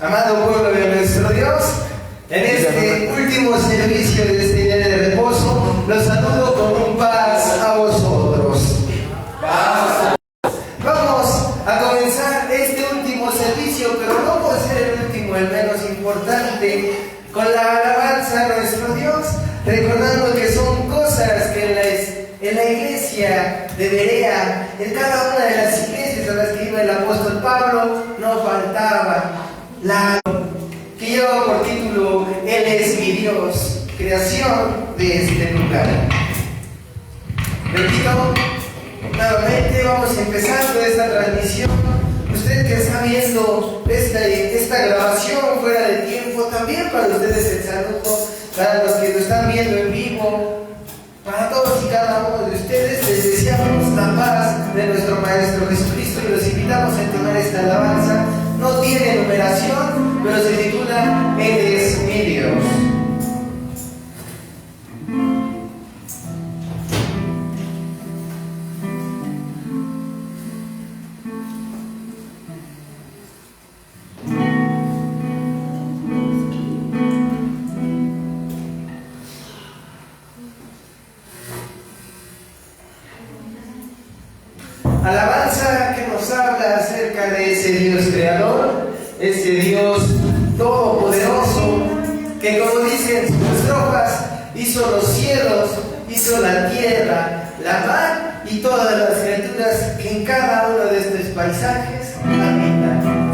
Amado pueblo de nuestro Dios, en este último servicio de este día de reposo, los saludo con un paz a vosotros. Paz. Vamos a comenzar este último servicio, pero no por ser el último, el menos importante, con la alabanza a nuestro Dios, recordando que son cosas que en la iglesia de Berea, en cada una de las iglesias a las que iba el apóstol Pablo, no faltaba la que lleva por título Él es mi Dios, creación de este lugar. Repito, nuevamente vamos empezando esta transmisión. Usted que está viendo esta grabación fuera de tiempo, también para ustedes el saludo, para los que lo están viendo en vivo, para todos y cada uno de ustedes les deseamos la paz de nuestro Maestro Jesucristo y los invitamos a entonar esta alabanza. No tiene numeración, pero se titula Él es mi Dios. Alabanza que nos habla acerca de ese Dios creador, ese Dios todopoderoso, que como dicen sus estrofas, hizo los cielos, hizo la tierra, la mar y todas las criaturas que en cada uno de estos paisajes habitan.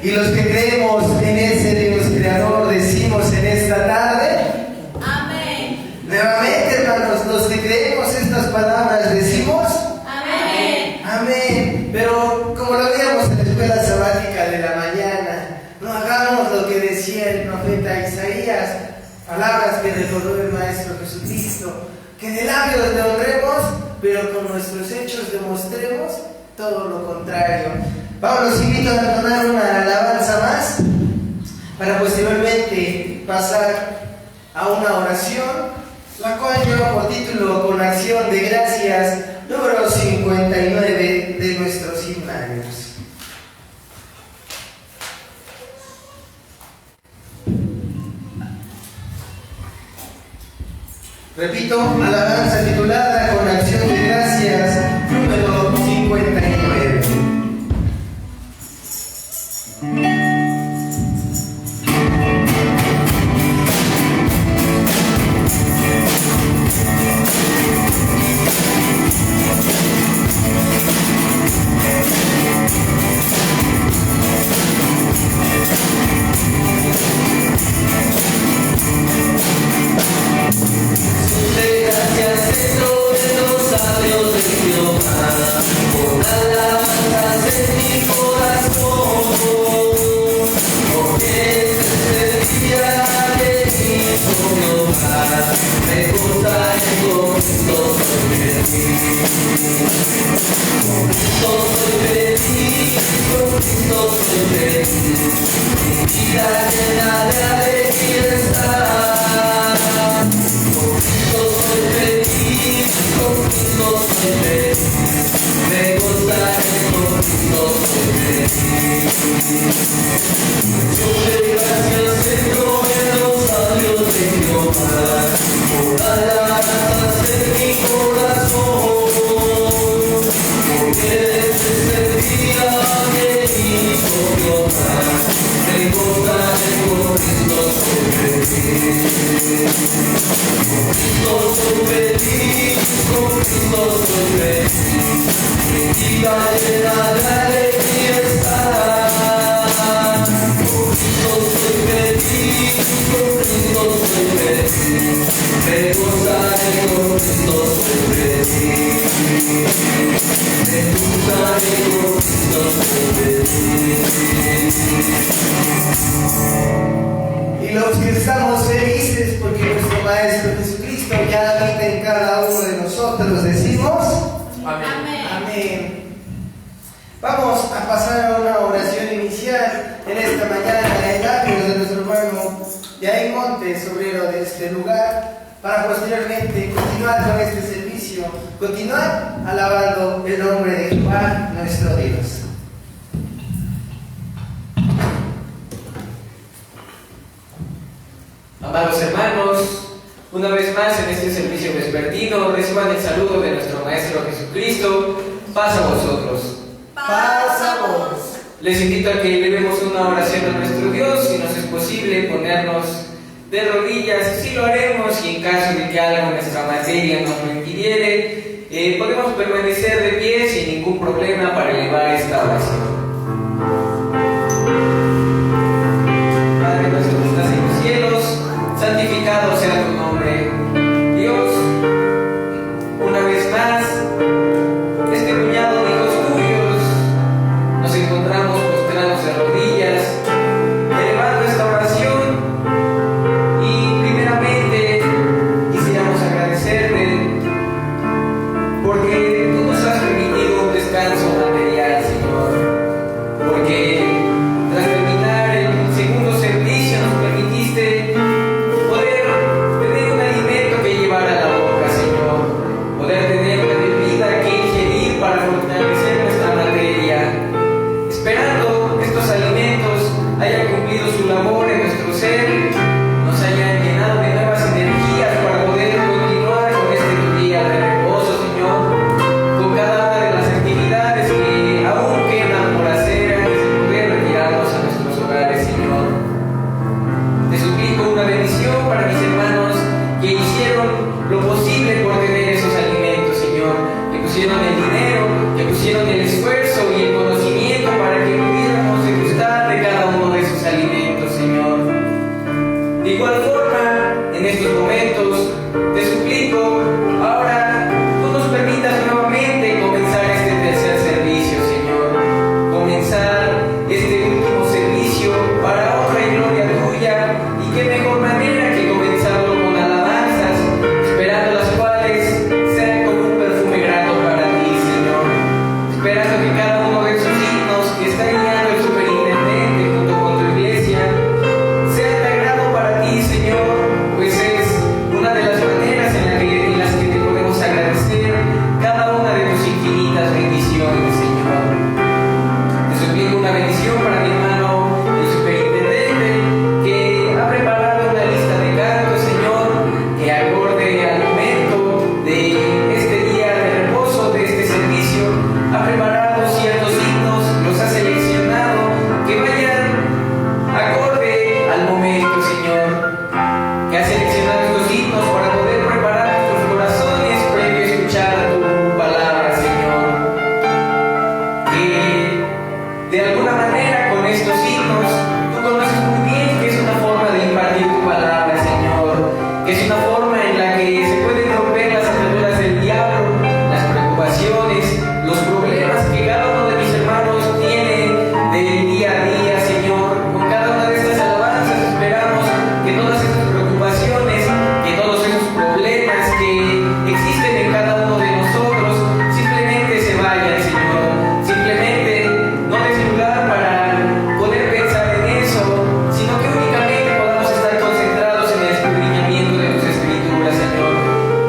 Y los que creemos en ese Dios creador decimos en esta tarde, amén. Nuevamente Palabras que recordó el Maestro Jesucristo, que de labios le honremos, pero con nuestros hechos demostremos todo lo contrario. Vamos, los invito a entonar una alabanza más para posteriormente pasar a una oración, la cual lleva por título Con acción de gracias, número 59 de nuestros himnarios. Repito, alabanza titulada Con acción de gracias, número 59. Gracias en los sabios de Jehová, con alabanzas en mi corazón, porque este día que hizo Jehová, me gozaré con Cristo soy feliz. Con Cristo soy feliz, con Cristo soy feliz, mi vida llena de alegría está. Con Cristo soy feliz, me gozaré con Cristo soy feliz. Yo doy gracias Señor en los sabios de Jehová, por alabanzas en mi corazón, porque desde ese día que hizo Jehová, me gozaré con Cristo soy feliz. Con Cristo soy feliz, con Cristo soy feliz, mi vida llena de alegría está. Con Cristo soy feliz, con Cristo soy feliz, me gozaré con Cristo soy feliz. Me gozaré con Cristo soy feliz. Y los que estamos felices porque nuestro Maestro Jesucristo ya habita en cada uno de nosotros, decimos Amén. Amén. Vamos a pasar a una oración inicial en esta mañana en labios de nuestro hermano Yair Montes, obrero de este lugar, para posteriormente continuar con este servicio, continuar alabando el nombre de Jehová nuestro Dios. Amados hermanos, una vez más en este servicio vespertino reciban el saludo de nuestro Maestro Jesucristo. Paz a vosotros. Paz a vos. Les invito a que elevemos una oración a nuestro Dios, si nos es posible ponernos de rodillas, sí lo haremos, y en caso de que algo en nuestra materia nos lo impidiere, podemos permanecer de pie sin ningún problema para elevar esta oración. Padre nuestro que estás en los cielos, santificado sea tu nombre. Dios, una vez más, este puñado de hijos tuyos, nos encontramos postrados de rodillas, elevando esta oración, y primeramente quisiéramos agradecerte porque tú nos has permitido un descanso material, Señor, porque tras terminar el segundo servicio nos permitiste poder tener un alimento que es una forma en la que se pueden romper las ataduras del diablo, las preocupaciones, los problemas que cada uno de mis hermanos tiene del día a día, Señor. Con cada una de estas alabanzas esperamos que todas estas preocupaciones, que todos esos problemas que existen en cada uno de nosotros simplemente se vayan, Señor. Simplemente no des lugar para poder pensar en eso, sino que únicamente podamos estar concentrados en el escudriñamiento de tus escrituras, Señor.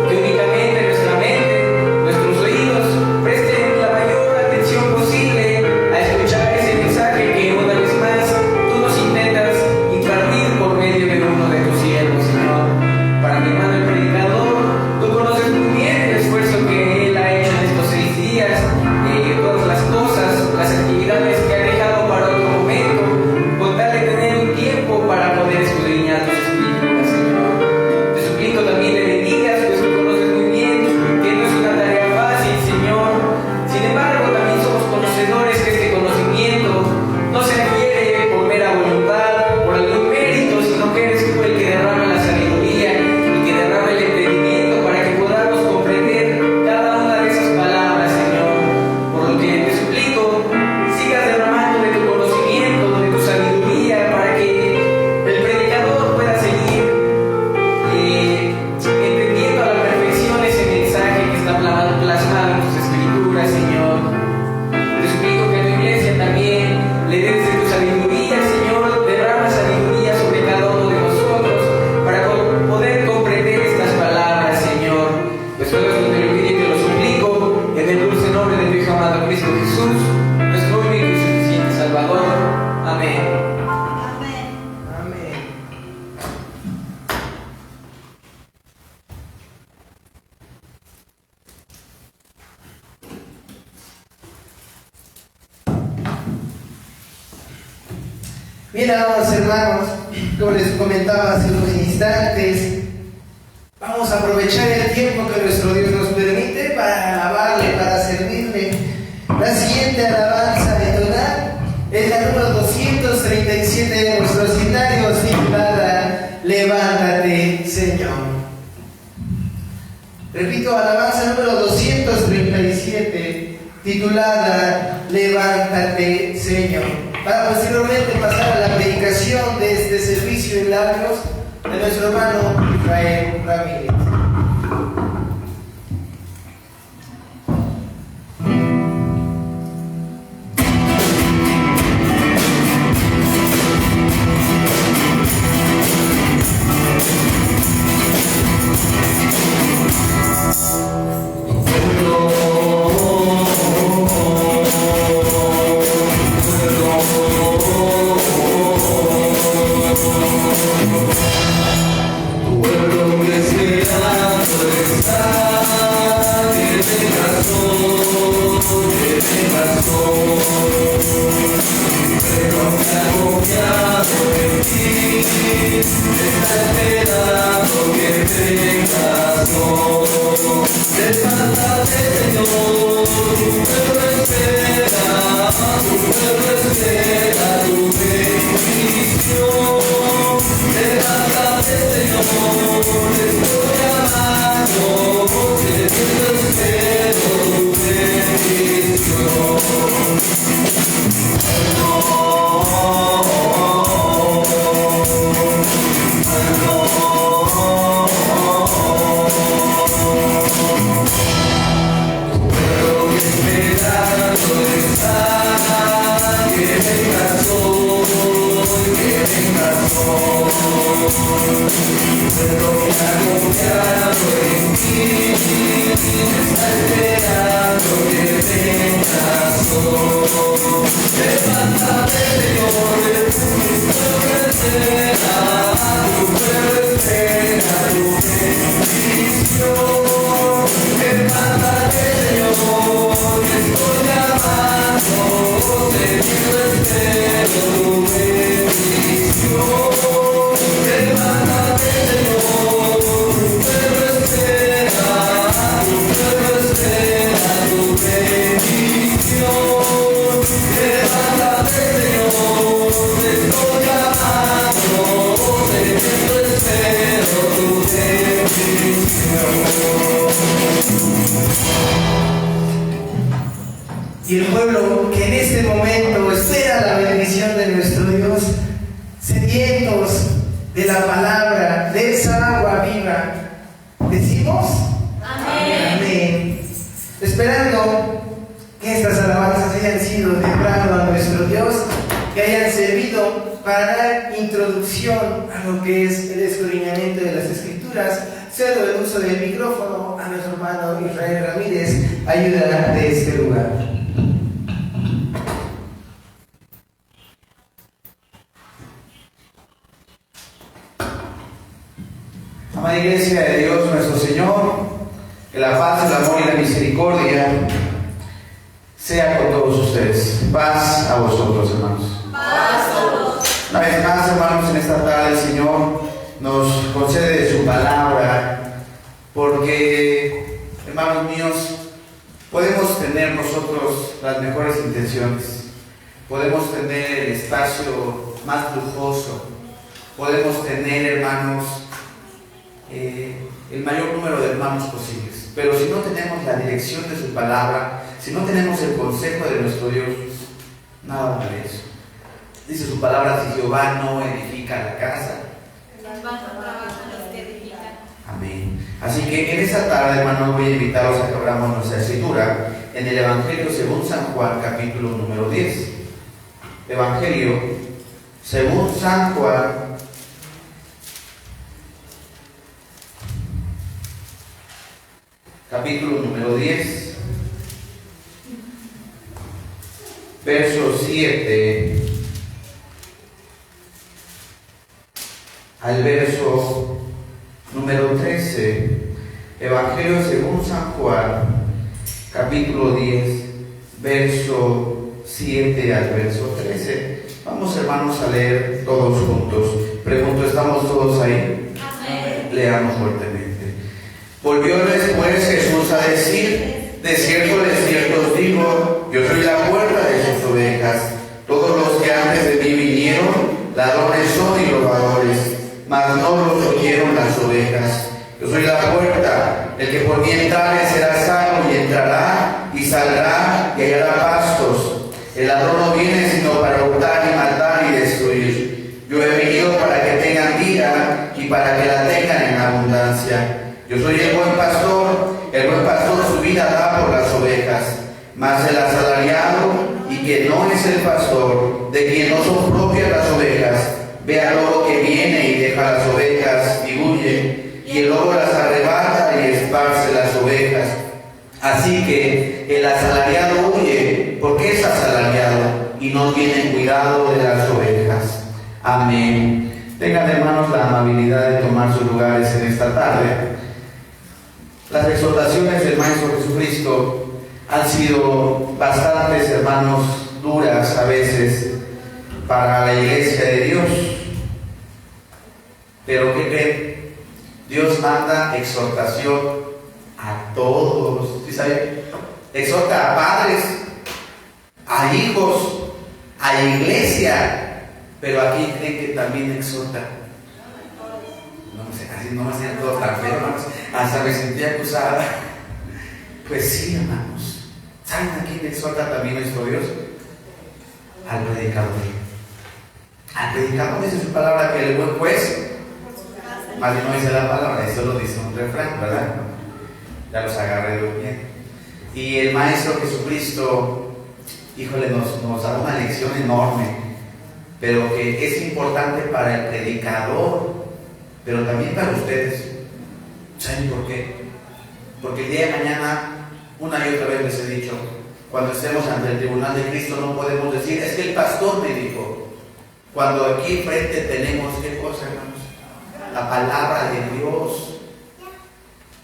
Que únicamente nuestra mente, nuestros oídos presten la mayor atención posible a escuchar ese mensaje que una vez más tú nos intentas impartir por medio de uno de tus siervos, Señor. Para mi hermano el predicador, tú conoces muy bien el esfuerzo que él ha hecho en estos 6 días, todas las cosas, las actividades que ha dejado para otro momento, con tal de tener un tiempo para poder escudriñar tus escrituras, Señor. Te suplico también le bendigas, pues tú conoces muy bien que no es una tarea fácil, Señor. Sin embargo, también somos conocedores que este conocimiento no se adquiere por mera voluntad, por algún mérito, sino que eres tú el que derrama la sabiduría y que derrama el entendimiento para que podamos comprender cada una de esas palabras, Señor. Por lo que te suplico, sigas derramando de tu conocimiento, de tu sabiduría, para que el predicador pueda seguir entendiendo a la perfección ese mensaje que está plasmado en tus escrituras, Señor. Te suplico que a tu iglesia también le des de tu sabiduría, Señor. Derrama sabiduría sobre cada uno de nosotros para poder comprender estas palabras, Señor. Pues todo esto te lo pido y te lo suplico en el dulce nombre de tu Hijo amado Cristo Jesús, nuestro único y suficiente Salvador. Amén. Amén. Bien, amados hermanos, como les comentaba hace unos instantes, vamos a aprovechar el tiempo que nuestro Dios nos permite para alabarle, para servirle. La siguiente alabanza de entonar es la número 237 de nuestros himnarios, titulada Levántate, Señor. Repito, alabanza número 237, titulada Levántate, Señor. Para posteriormente pasar a la predicación de este servicio en labios de nuestro hermano Israel Ramírez. Señor, Y el pueblo que en este momento espera la bendición de nuestro Dios, sedientos de la palabra, de esa agua viva, decimos amén. Amén. Esperando que estas alabanzas hayan sido de agrado a nuestro Dios, que hayan servido para dar introducción a lo que es el escudriñamiento de las Escrituras, cedo el uso del micrófono a nuestro hermano Israel Ramírez, ayuda de este lugar. Amada Iglesia de Dios nuestro Señor, que la paz, el amor y la misericordia sea con todos ustedes. Paz a vosotros, hermanos. Paz a todos. Una vez más, hermanos, en esta tarde el Señor nos concede su palabra, porque, hermanos míos, podemos tener nosotros las mejores intenciones, podemos tener el espacio más lujoso, podemos tener, hermanos, el mayor número de hermanos posibles, pero si no tenemos la dirección de su palabra, si no tenemos el consejo de nuestro Dios, nada vale eso. Dice su palabra: si Jehová no edifica la casa, En vano trabajan los que edifican. amén. Así que en esta tarde, hermanos, voy a invitarlos a que abramos nuestra escritura en el Evangelio según San Juan, capítulo número 10. Evangelio según San Juan, capítulo número 10, verso 7 al verso número 13. Evangelio según San Juan, capítulo 10, verso 7 al verso 13. Vamos, hermanos, a leer todos juntos. Pregunto, ¿estamos todos ahí? Amén. Leamos fuertemente. Volvió después Jesús a decir: de cierto os digo, yo soy la puerta de sus ovejas. Todos los que antes de mí vinieron, ladrones son y robadores, mas no los oyeron las ovejas. Yo soy la puerta, el que por mí entrare será salvo, y entrará y saldrá y hallará pastos. El ladrón no viene sino para hurtar y matar y destruir. Yo he venido para que tengan vida y para que la tengan en abundancia. Yo soy el buen pastor su vida da por las ovejas. Mas el asalariado, y que no es el pastor, de quien no son propias las ovejas, ve al lobo que viene y deja las ovejas y huye, y el lobo las arrebata y esparce las ovejas. Así que el asalariado huye, porque es asalariado, y no tiene cuidado de las ovejas. Amén. Tengan, hermanos, la amabilidad de tomar sus lugares en esta tarde. Las exhortaciones del Maestro Jesucristo han sido bastantes, hermanos, duras a veces para la Iglesia de Dios. Pero ¿qué creen? Dios manda exhortación a todos. ¿Sí saben? Exhorta a padres, a hijos, a la iglesia. Pero aquí creen que también exhorta. No sé, así no me hacían todos tan feos, hermanos. Hasta me sentía acusada. Pues sí, hermanos. ¿Saben a quién exhorta también nuestro Dios? Al predicador. Al predicador dice su palabra que el buen juez, más bien no dice la palabra, eso lo dice un refrán, ¿verdad? Ya los agarré bien. Y el Maestro Jesucristo, híjole, nos da una lección enorme, pero que es importante para el predicador, pero también para ustedes. ¿Saben por qué? Porque el día de mañana, una y otra vez les he dicho, cuando estemos ante el tribunal de Cristo no podemos decir: es que el pastor me dijo. Cuando aquí enfrente tenemos, ¿qué cosa, hermanos? La palabra de Dios.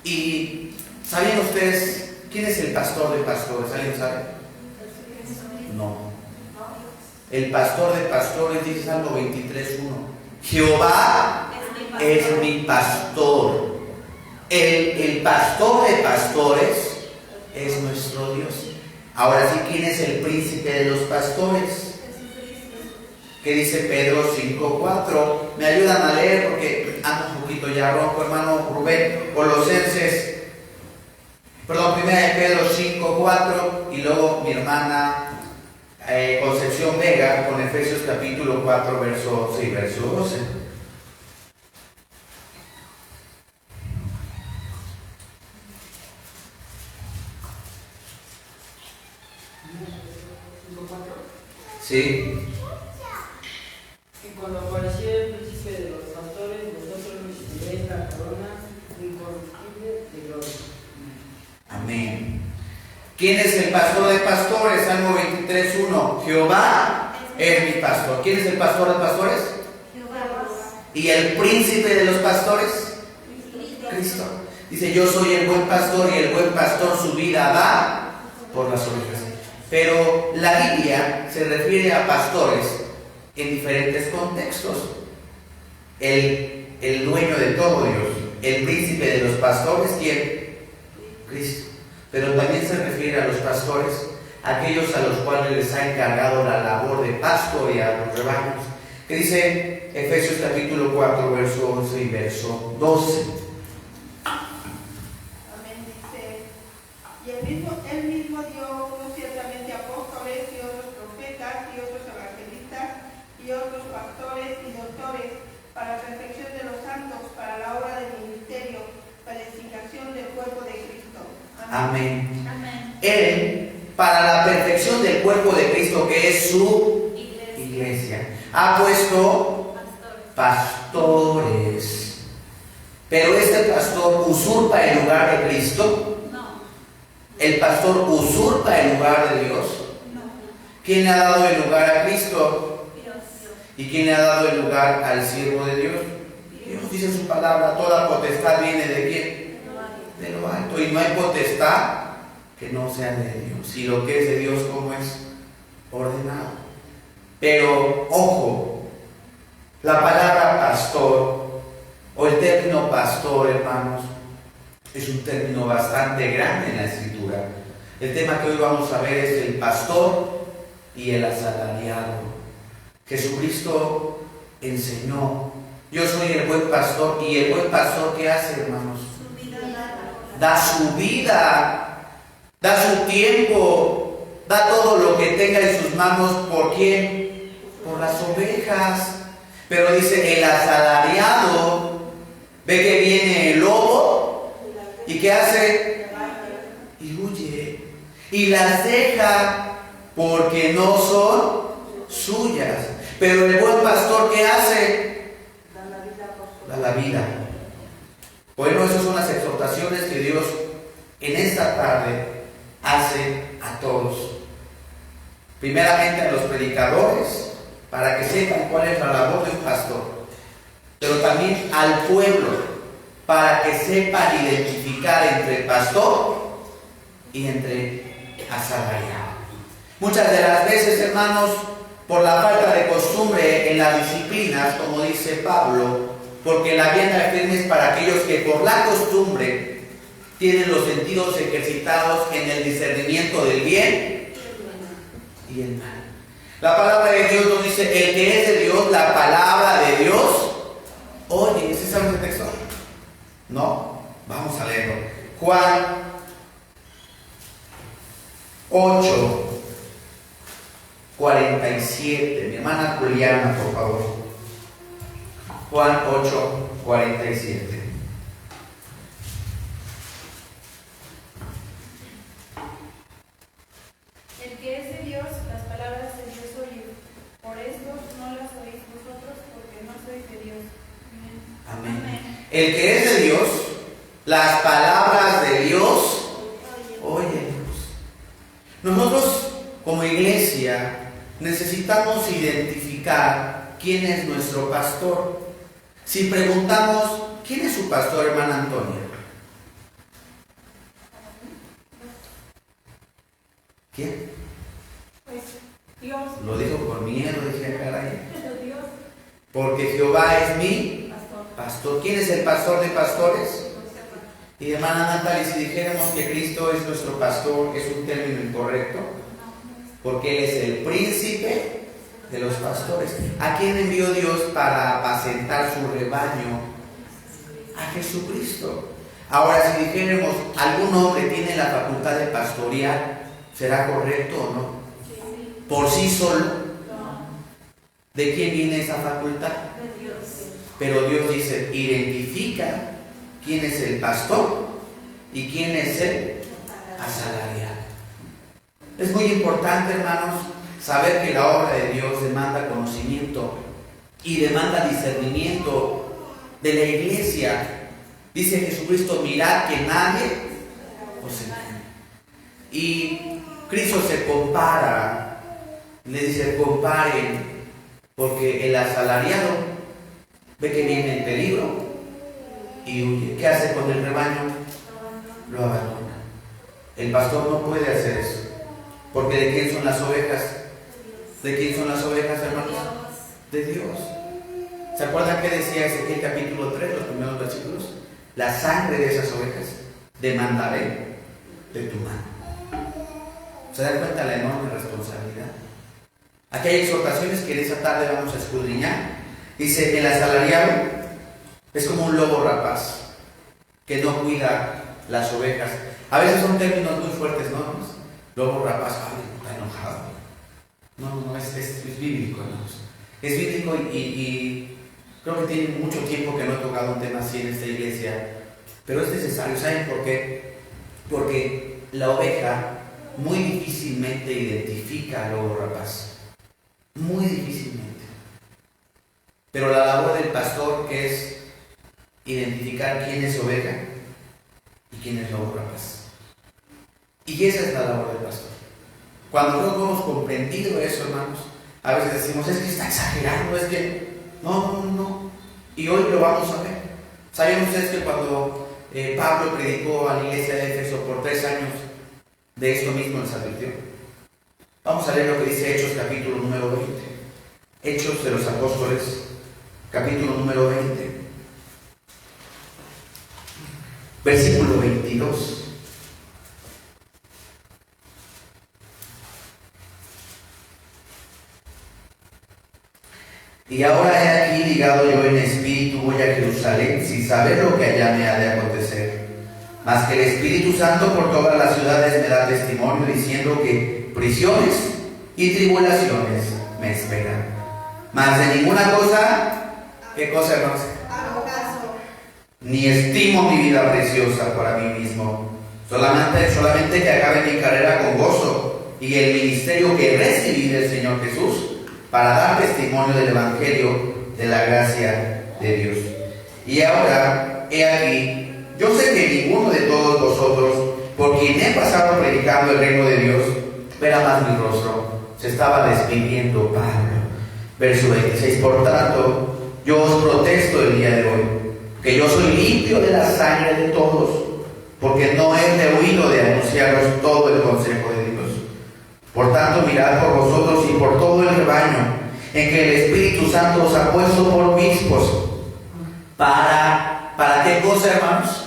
Y ¿saben ustedes quién es el pastor de pastores? ¿Alguien sabe? No. El pastor de pastores dice Salmo 23:1. Jehová es mi pastor. El pastor de pastores es nuestro Dios. Ahora sí, ¿quién es el príncipe de los pastores? ¿Qué dice Pedro 5:4? Me ayudan a leer porque ando un poquito ya ronco, hermano Rubén. Colosenses, Perdón, 1 Pedro 5:4 y luego mi hermana Concepción Vega con Efesios capítulo 4, verso 11 y verso 12. Sí. Y cuando apareciera el príncipe de los pastores, vosotros recibiréis la corona incorruptible de gloria. Amén. ¿Quién es el pastor de pastores? Salmo 23:1. Jehová es mi pastor. ¿Quién es el pastor de pastores? ¿Y el príncipe de los pastores? Cristo. Dice, yo soy el buen pastor y el buen pastor su vida da por las ovejas. Pero la Biblia se refiere a pastores en diferentes contextos. El dueño de todo Dios, el príncipe de los pastores, ¿quién? Cristo. Pero también se refiere a los pastores, aquellos a los cuales les ha encargado la labor de pastorear los rebaños. Que dice Efesios capítulo 4, verso 11 y verso 12. Amén, dice, y él mismo dio unos ciertamente apóstoles y otros profetas y otros evangelistas y otros pastores y doctores para la perfección de los santos, para la obra del ministerio, para la edificación del cuerpo de Cristo. Amén. Amén. Él, para la perfección del cuerpo de Cristo, que es su iglesia, ha puesto pastores. Pero este pastor usurpa el lugar de Cristo. No. El pastor usurpa el lugar de Dios. No. ¿Quién le ha dado el lugar a Cristo? Dios. ¿Y quién le ha dado el lugar al siervo de Dios? Dios dice en su palabra, toda potestad viene de quién? De lo alto. Y no hay potestad que no sea de Dios. Y lo que es de Dios, ¿cómo es? Ordenado. Pero, ojo, la palabra pastor, o el término pastor, hermanos, es un término bastante grande en la Escritura. El tema que hoy vamos a ver es el pastor y el asalariado. Jesucristo enseñó, yo soy el buen pastor, y el buen pastor, ¿qué hace, hermanos? Su vida Da su vida, da su tiempo, da todo lo que tenga en sus manos. ¿Por quién? Por las ovejas. Pero dice, el asalariado ve que viene el lobo y ¿qué hace? Y huye y las deja porque no son suyas. Pero el buen pastor, ¿qué hace? Da la vida. Bueno, esas son las exhortaciones que Dios en esta tarde hace a todos. Primeramente a los predicadores, para que sepan cuál es la labor de un pastor. Pero también al pueblo, para que sepan identificar entre pastor y entre asalariado. Muchas de las veces, hermanos, por la falta de costumbre en las disciplinas, como dice Pablo, porque la vianda firme es para aquellos que por la costumbre tienen los sentidos ejercitados en el discernimiento del bien y el mal. La palabra de Dios nos dice, el que es de Dios, la palabra de Dios, oye, ¿ese es el texto? No, vamos a leerlo. Juan 8:47. Mi hermana Juliana, por favor. Juan 8:47. El que es de Dios, las palabras de Dios oye. Por esto no las oís vosotros, porque no sois de Dios. Amén. El que es de Dios, las palabras de Dios, oye. Nosotros, como iglesia, necesitamos identificar quién es nuestro pastor. Si preguntamos, ¿quién es su pastor, hermana Antonia? ¿Quién? Pues Dios, Lo dijo por miedo, dije, caray. Dios, Porque Jehová es mi pastor. pastor. ¿Quién es el pastor de pastores? Y hermana Natalie, si dijéramos que Cristo es nuestro pastor, ¿es un término incorrecto? Porque Él es el príncipe de los pastores. ¿A quién envió Dios para apacentar su rebaño? A Jesucristo. Ahora, si dijéramos, algún hombre tiene la facultad de pastorear, ¿será correcto o no? Por sí solo. ¿De quién viene esa facultad? Pero Dios dice, identifica quién es el pastor y quién es el asalariado. Es muy importante, hermanos, saber que la obra de Dios demanda conocimiento y demanda discernimiento de la iglesia. Dice Jesucristo, mirad que nadie os engañe. Y Cristo se compara, le dice, comparen, porque el asalariado ve que viene en peligro y huye. ¿Qué hace con el rebaño? Lo abandona. El pastor no puede hacer eso, porque ¿de quién son las ovejas? ¿De quién son las ovejas, hermanos? De Dios. ¿Se acuerdan qué decía Ezequiel capítulo 3, los primeros versículos? La sangre de esas ovejas demandaré de tu mano. ¿Se dan cuenta la enorme responsabilidad? Aquí hay exhortaciones que en esta tarde vamos a escudriñar. Dice, el asalariado es como un lobo rapaz que no cuida las ovejas. A veces son términos muy fuertes, ¿no? Lobo rapaz, ay, está enojado. No, es bíblico, hermanos. Es bíblico y creo que tiene mucho tiempo que no he tocado un tema así en esta iglesia, pero es necesario. ¿Saben por qué? Porque la oveja muy difícilmente identifica al lobo rapaz. Muy difícilmente. Pero la labor del pastor, que es identificar quién es oveja y quién es lobo rapaz. Y esa es la labor del pastor. Cuando no hemos comprendido eso, hermanos, a veces decimos, es que está exagerado, es que no. Y hoy lo vamos a ver. ¿Saben ustedes que cuando Pablo predicó a la iglesia de Éfeso por 3 años, de esto mismo les advirtió? Vamos a leer lo que dice Hechos capítulo número 20. Hechos de los Apóstoles, capítulo número 20, versículo 22. Y ahora he aquí ligado yo en espíritu, voy a Jerusalén, sin saber lo que allá me ha de acontecer. Mas que el Espíritu Santo por todas las ciudades me da testimonio, diciendo que prisiones y tribulaciones me esperan. Mas de ninguna cosa, ¿qué cosa, hermanos? Ni estimo mi vida preciosa para mí mismo, solamente que acabe mi carrera con gozo y el ministerio que recibí del Señor Jesús, para dar testimonio del Evangelio de la gracia de Dios. Y ahora, he aquí, yo sé que ninguno de todos vosotros, por quien he pasado predicando el reino de Dios, verá más mi rostro. Se estaba despidiendo Pablo. Verso 26, por tanto, yo os protesto el día de hoy, que yo soy limpio de la sangre de todos, porque no he rehuido de anunciaros todo el consejo de Dios. Por tanto, mirad por vosotros y por todo el rebaño, en que el Espíritu Santo os ha puesto por obispos. ¿Para qué cosa, hermanos?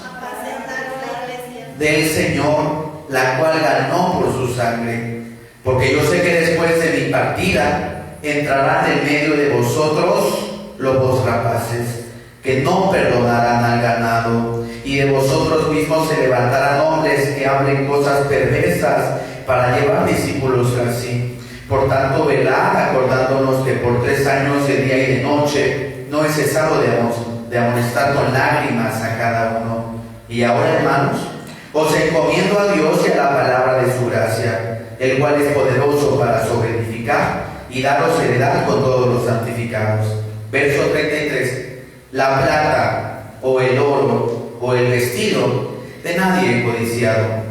Del Señor, la cual ganó por su sangre. Porque yo sé que después de mi partida entrarán en medio de vosotros lobos rapaces, que no perdonarán al ganado, y de vosotros mismos se levantarán hombres que hablen cosas perversas para llevar discípulos así. Por tanto, velad, acordándonos que por 3 años de día y de noche no he cesado de amonestar con lágrimas a cada uno. Y ahora, hermanos, os encomiendo a Dios y a la palabra de su gracia, el cual es poderoso para sobreedificar y daros heredad con todos los santificados. Verso 33. La plata o el oro o el vestido de nadie he codiciado.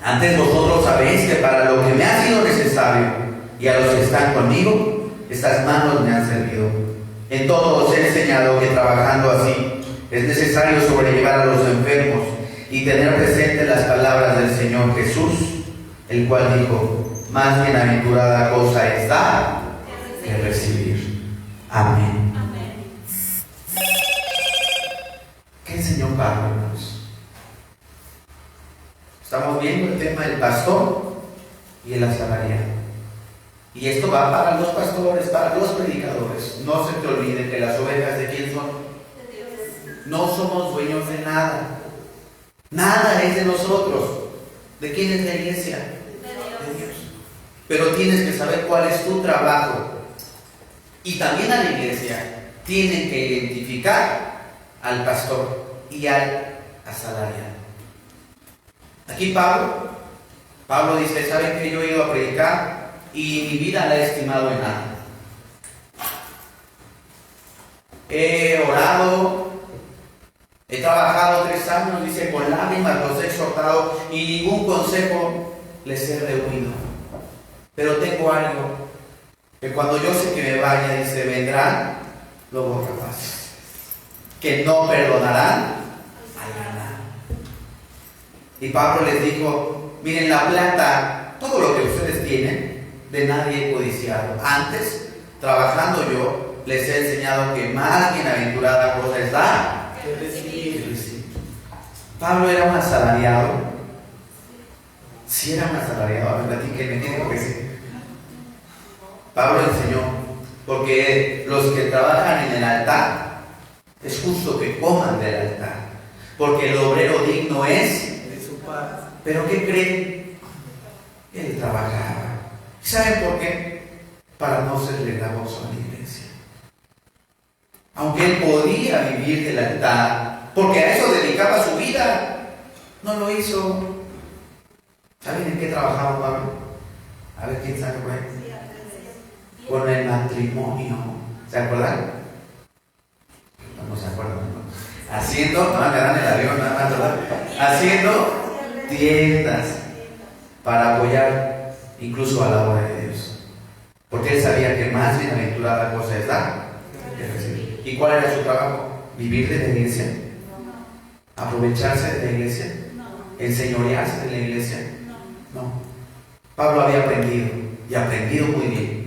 Antes vosotros sabéis que para lo que me ha sido necesario y a los que están conmigo, estas manos me han servido. En todo os he enseñado que trabajando así es necesario sobrellevar a los enfermos y tener presentes las palabras del Señor Jesús, el cual dijo, más bienaventurada cosa es dar que recibir. Amén. ¿Qué enseñó Pablo, hermanos? Estamos viendo el tema del pastor y el asalariado. Y esto va para los pastores, para los predicadores. No se te olvide que las ovejas, ¿de quién son? No somos dueños de nada. Nada es de nosotros. ¿De quién es la iglesia? De De Dios. Pero tienes que saber cuál es tu trabajo. Y también a la iglesia tienen que identificar al pastor y al asalariado. Aquí Pablo dice, ¿saben que yo he ido a predicar y mi vida la he estimado en nada? He orado, he trabajado 3 años, dice, con lágrimas los he exhortado y ningún consejo les he reunido. Pero tengo algo, que cuando yo sé que me vaya, dice, vendrán los borrapaces, que no perdonarán al ganado. Y Pablo les dijo, miren, la plata, todo lo que ustedes tienen, de nadie he codiciado. Antes, trabajando yo, les he enseñado que más bienaventurada cosa es dar Que recibir. que recibir. Pablo era un asalariado. Sí era un asalariado, a ver, platíquenme, ¿qué dijo que sí? Pablo enseñó, porque los que trabajan en el altar, es justo que coman del altar, porque el obrero digno es. De su paz. ¿Pero qué creen? Él trabajaba. ¿Saben por qué? Para no serle gravoso a la iglesia. Aunque él podía vivir del altar, porque a eso dedicaba su vida, no lo hizo. ¿Saben en qué trabajaba Pablo? A ver quién sabe por ahí. Con el matrimonio. ¿Se acuerdan? No se acuerdan, ¿no? Haciendo, no me dan el avión nada más, ¿verdad? Haciendo tiendas para apoyar incluso a la obra de Dios. Porque él sabía que más bienaventurada cosa es dar que recibir. ¿Y cuál era su trabajo? ¿Vivir de la iglesia? ¿Aprovecharse de la iglesia? ¿Enseñorearse de la iglesia? No. Pablo había aprendido, y aprendido muy bien.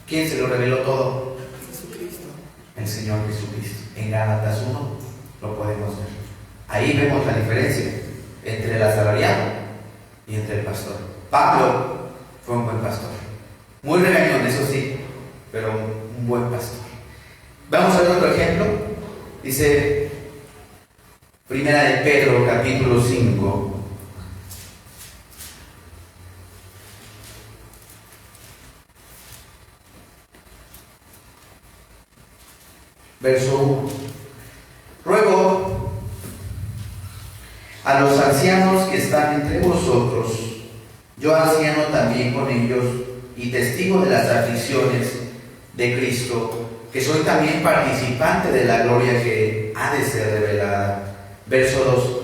¿Quién se lo reveló todo? Jesucristo. El Señor Jesucristo. En Gálatas 1 lo podemos ver. Ahí vemos la diferencia entre el asalariado y entre el pastor. Pablo fue un buen pastor. Muy regañón, eso sí, pero un buen pastor. Vamos a ver otro ejemplo. Dice Primera de Pedro, capítulo 5. Verso 1. Ruego a los ancianos que están entre vosotros, yo anciano también con ellos y testigo de las aflicciones de Cristo, que soy también participante de la gloria que ha de ser revelada. Verso 2.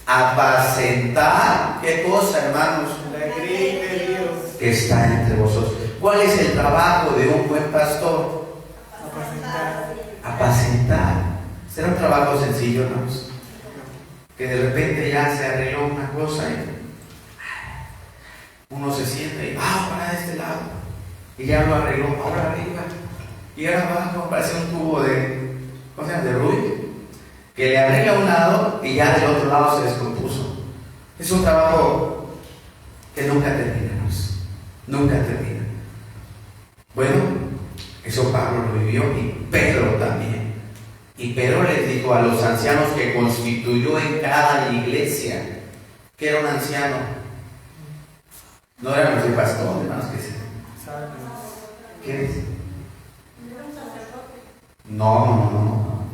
Apacentar, ¿qué cosa, hermanos? La grey de Dios. Que está entre vosotros. ¿Cuál es el trabajo de un buen pastor? Apacentar. Apacentar. Será un trabajo sencillo, hermanos. Que de repente ya se arregló una cosa y uno se sienta y para este lado. Y ya lo arregló, ahora arriba. Y ahora abajo parece un tubo de cosas de Rubik. Que le arregla a un lado y ya del otro lado se descompuso. Es un trabajo que nunca termina, hermanos. Nunca termina. Bueno, eso Pablo lo vivió y Pedro también. Y Pedro les dijo a los ancianos que constituyó en cada iglesia, que era un anciano. No era nuestro pastor, hermanos, que sí. ¿Quién es? No.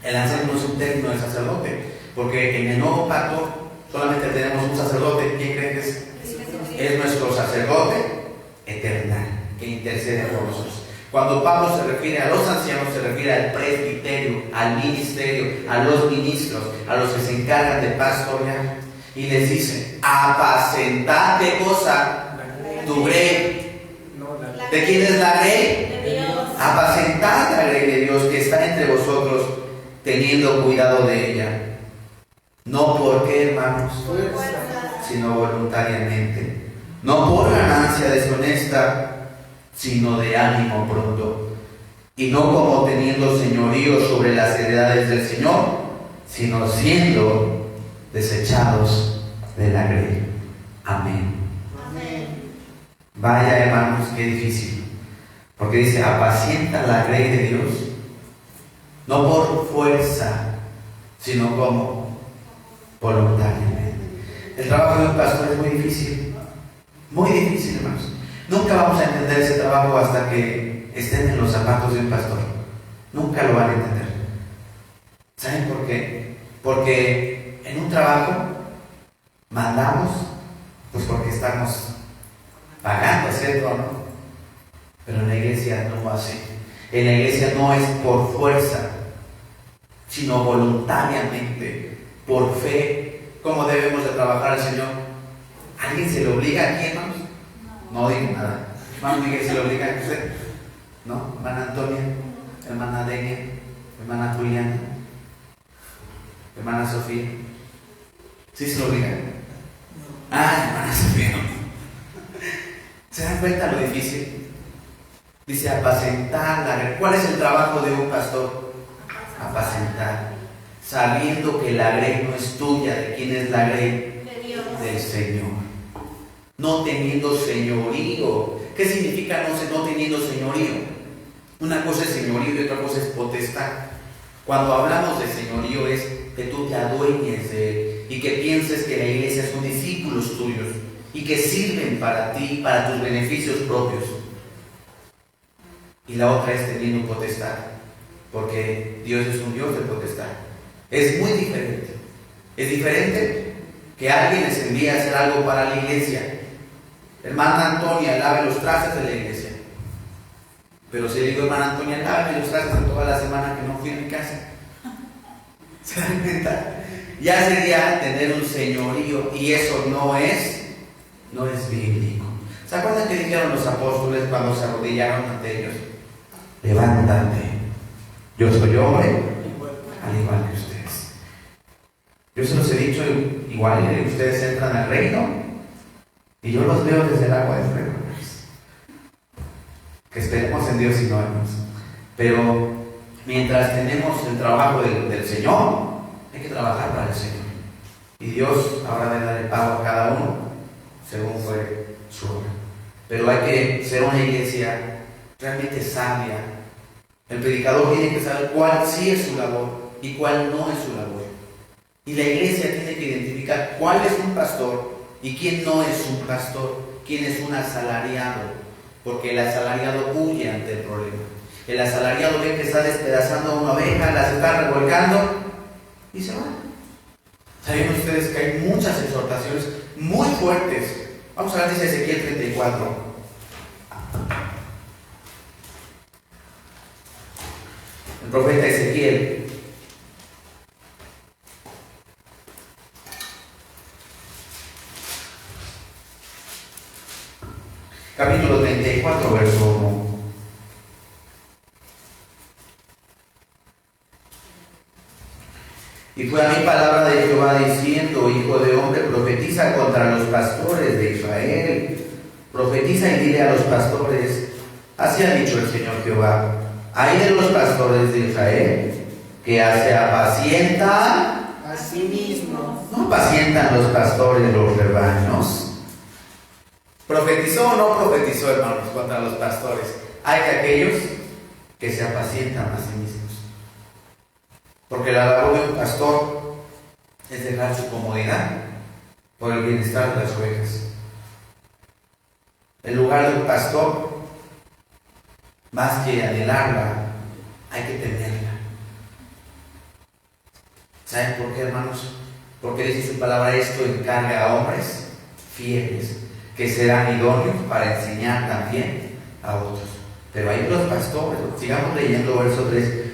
El anciano no es un término de sacerdote, porque en el nuevo pacto solamente tenemos un sacerdote. ¿Quién cree que es? Es nuestro sacerdote eterno, que intercede por nosotros. Cuando Pablo se refiere a los ancianos, se refiere al presbiterio, al ministerio, a los ministros, a los que se encargan de pastorear. Y les dice, apacentad, ¿qué cosa? Tu grey. No, la ¿De quién es la grey? De Dios. Apacentad la grey de Dios que está entre vosotros, teniendo cuidado de ella. No porque, hermanos, sino voluntariamente. No por ganancia deshonesta, sino de ánimo pronto, y no como teniendo señorío sobre las heredades del Señor, sino siendo desechados de la grey. Amén. Vaya, hermanos, qué difícil, porque dice, apacienta la grey de Dios, no por fuerza, sino como voluntariamente. El trabajo de un pastor es muy difícil, hermanos. Nunca vamos a entender ese trabajo hasta que estén en los zapatos de un pastor. Nunca lo van a entender. ¿Saben por qué? Porque en un trabajo mandamos, pues porque estamos pagando, ¿cierto? ¿No? Pero en la iglesia no así. En la iglesia no es por fuerza, sino voluntariamente, por fe. ¿Cómo debemos de trabajar al Señor? ¿Alguien se le obliga aquí, hermanos? No digo nada. Hermano Miguel, ¿se le obliga a usted? ¿No? Hermana Antonia, hermana Denia, hermana Juliana, hermana Sofía. ¿Sí se lo obliga? Ah, hermana Sofía. ¿Se dan cuenta lo difícil? Dice apacentar la grey. ¿Cuál es el trabajo de un pastor? Apacentar. Sabiendo que la grey no es tuya. ¿De quién es la grey? De Dios. Del Señor. No teniendo señorío. ¿Qué significa no teniendo señorío? Una cosa es señorío y otra cosa es potestad. Cuando hablamos de señorío es que tú te adueñes de él y que pienses que la iglesia son discípulos tuyos y que sirven para ti, para tus beneficios propios. Y la otra es teniendo potestad, porque Dios es un Dios de potestad. Es muy diferente. Es diferente que alguien les envíe a hacer algo para la iglesia. Hermana Antonia, lave los trastes de la iglesia. Pero si le digo, hermana Antonia, lave los trastes de toda la semana que no fui a mi casa. ¿Se dan cuenta? Ya sería tener un señorío, y eso no es bíblico. ¿Se acuerdan que dijeron los apóstoles cuando se arrodillaron ante ellos? Levántate, yo soy hombre al igual que ustedes. Yo se los he dicho, igual ustedes entran al reino y yo los veo desde el agua del fuego. Que esperemos en Dios y no en nosotros. Pero mientras tenemos el trabajo del Señor, hay que trabajar para el Señor. Y Dios habrá de dar el pago a cada uno según fue su obra. Pero hay que ser una iglesia realmente sabia. El predicador tiene que saber cuál sí es su labor y cuál no es su labor. Y la iglesia tiene que identificar cuál es un pastor y quién no es un pastor, quién es un asalariado. Porque el asalariado huye ante el problema. El asalariado ve que está despedazando a una oveja, las está revolcando y se va. ¿Saben ustedes que hay muchas exhortaciones muy fuertes? Vamos a ver, dice Ezequiel 34. El profeta Ezequiel. Capítulo 34, verso 1. Y fue a mí palabra de Jehová diciendo: Hijo de hombre, profetiza contra los pastores de Israel. Profetiza y dile a los pastores: así ha dicho el Señor Jehová: hay de los pastores de Israel que se apacientan a sí mismos. ¿No apacientan los pastores los rebaños? ¿Profetizó o no profetizó, hermanos, contra los pastores? Hay de aquellos que se apacientan a sí mismos. Porque la labor de un pastor es dejar su comodidad por el bienestar de las ovejas. El lugar de un pastor, más que anhelarla, hay que temerla. ¿Saben por qué, hermanos? Porque dice su palabra: esto encarga a hombres fieles, que serán idóneos para enseñar también a otros. Pero hay los pastores. Sigamos leyendo verso 3.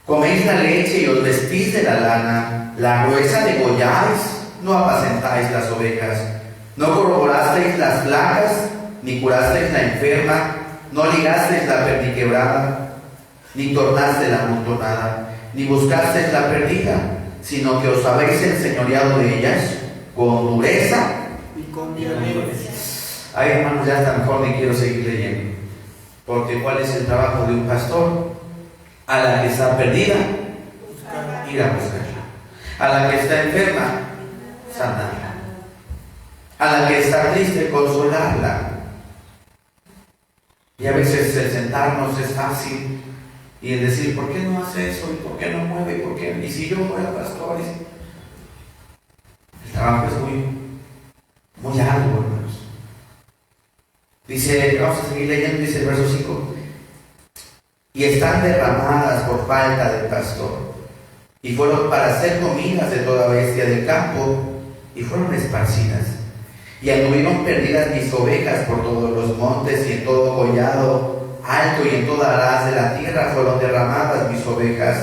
Coméis la leche y os vestís de la lana, la gruesa degolláis, no apacentáis las ovejas, no corroborasteis las flacas, ni curasteis la enferma, no ligasteis la perniquebrada, ni tornasteis la amontonada, ni buscasteis la perdida, sino que os habéis enseñoreado de ellas con dureza Y con violencia. Ay, hermanos, ya hasta mejor ni quiero seguir leyendo. Porque ¿cuál es el trabajo de un pastor? A la que está perdida, ir a buscarla. A la que está enferma, sanarla. A la que está triste, consolarla. Y a veces el sentarnos es fácil, Y el decir, ¿por qué no hace eso? ¿Y por qué no mueve? ¿Y por qué? Y si yo fuera pastor, el trabajo es muy arduo, hermanos. Dice, vamos a seguir leyendo, dice el verso 5. Y están derramadas por falta del pastor, y fueron para ser comidas de toda bestia del campo, y fueron esparcidas. Y anduvieron perdidas mis ovejas por todos los montes, y en todo collado alto y en toda araz de la tierra fueron derramadas mis ovejas,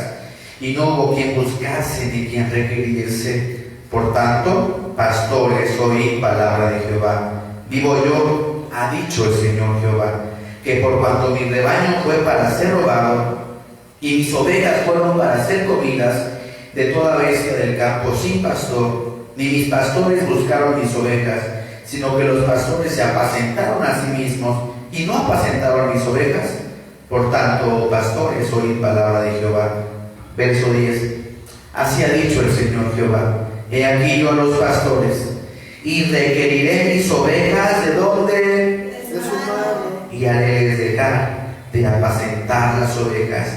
y no hubo quien buscase ni quien requiriese. Por tanto, pastores, oíd palabra de Jehová. Vivo yo, ha dicho el Señor Jehová, que por cuanto mi rebaño fue para ser robado, y mis ovejas fueron para ser comidas de toda bestia del campo sin pastor, ni mis pastores buscaron mis ovejas, sino que los pastores se apacentaron a sí mismos, y no apacentaron mis ovejas. Por tanto, pastores, oíd palabra de Jehová. Verso 10. Así ha dicho el Señor Jehová: he aquí yo a los pastores, y requeriré mis ovejas, ¿de dónde? De su mano. Y haré dejar de apacentar las ovejas.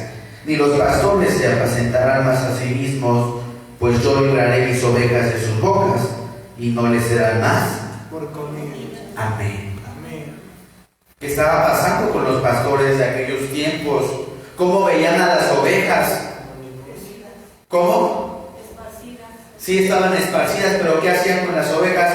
Ni los pastores se apacentarán más a sí mismos, pues yo libraré mis ovejas de sus bocas, y no les serán más Por comida. amén. Amén. ¿Qué estaba pasando con los pastores de aquellos tiempos? ¿Cómo veían a las ovejas? ¿Cómo? Esparcidas. Sí, estaban esparcidas, pero ¿qué hacían con las ovejas?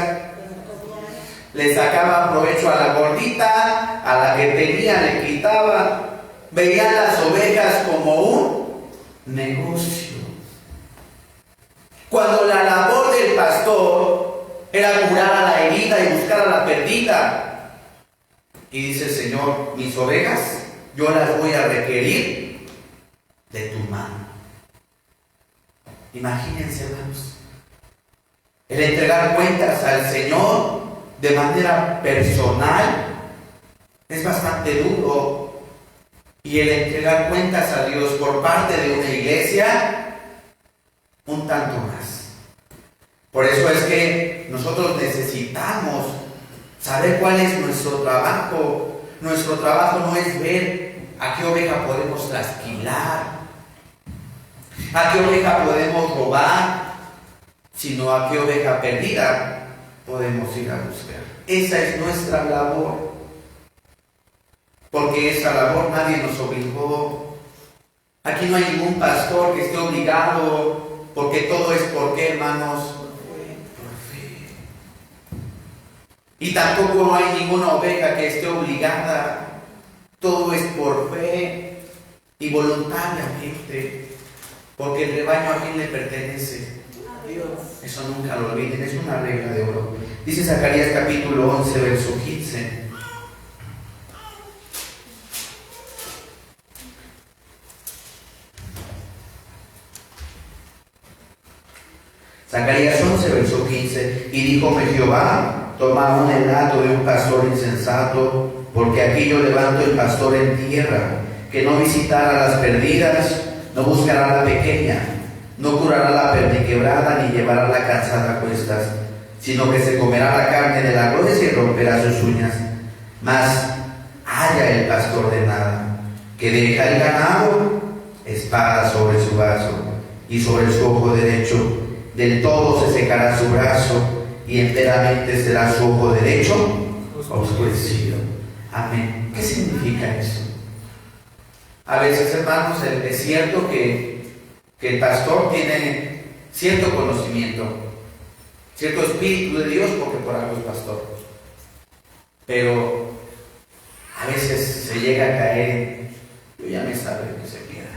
Le sacaban provecho a la gordita, a la que tenía le quitaban. Veían las ovejas como un negocio. Cuando la labor del pastor era curar a la herida y buscar a la perdida. Y dice el Señor, mis ovejas, yo las voy a requerir de tu mano. Imagínense, hermanos, el entregar cuentas al Señor de manera personal es bastante duro. Y el entregar cuentas a Dios por parte de una iglesia, un tanto más. Por eso es que nosotros necesitamos saber cuál es nuestro trabajo. Nuestro trabajo no es ver a qué oveja podemos trasquilar, a qué oveja podemos robar, sino a qué oveja perdida podemos ir a buscar. Esa es nuestra labor. Porque esa labor nadie nos obligó. Aquí no hay ningún pastor que esté obligado, porque todo es por qué, hermanos, por fe. Y tampoco hay ninguna oveja que esté obligada. Todo es por fe y voluntariamente, porque el rebaño a quién le pertenece. A Dios. Eso nunca lo olviden, es una regla de oro. Dice Zacarías capítulo 11, verso 15. Zacarías 11, verso 15. Y díjome Jehová: toma un enato de un pastor insensato, porque aquí yo levanto el pastor en tierra, que no visitará las perdidas, no buscará la pequeña, no curará la perniquebrada, ni llevará la cansada a cuestas, sino que se comerá la carne de la gruesa y romperá sus uñas. Mas haya el pastor de nada, que deja el ganado, espada sobre su vaso y sobre su ojo derecho. Del todo se secará su brazo, y enteramente será su ojo derecho oscurecido. Amén. ¿Qué significa eso? A veces, hermanos, es cierto que el pastor tiene cierto conocimiento, cierto espíritu de Dios, porque por algo es pastor. Pero a veces se llega a caer en, yo ya me sabe que se pierda.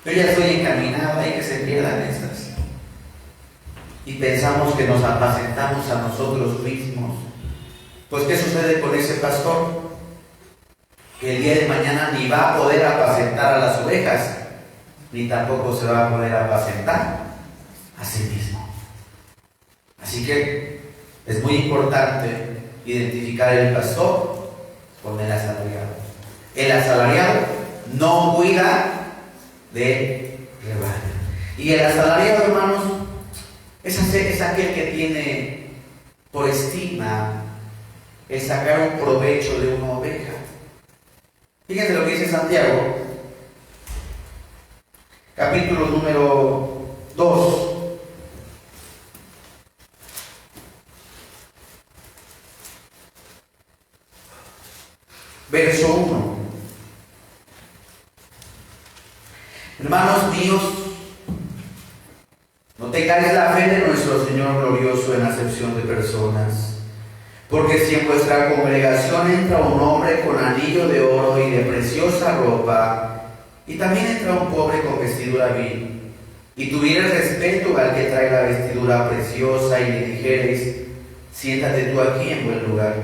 Yo ya estoy encaminado, hay que se pierdan estas. Y pensamos que nos apacentamos a nosotros mismos. Pues ¿qué sucede con ese pastor? Que el día de mañana ni va a poder apacentar a las ovejas, ni tampoco se va a poder apacentar a sí mismo. Así que es muy importante identificar el pastor con el asalariado. El asalariado no cuida del rebaño. Y el asalariado, hermanos, es aquel que tiene por estima el sacar un provecho de una oveja. Fíjense lo que dice Santiago, capítulo número 2. Verso 1. Hermanos míos, no tengáis la fe de nuestro Señor glorioso en acepción de personas, porque si en vuestra congregación entra un hombre con anillo de oro y de preciosa ropa, y también entra un pobre con vestidura vil, y tuviereis respeto al que trae la vestidura preciosa, y le dijereis, siéntate tú aquí en buen lugar,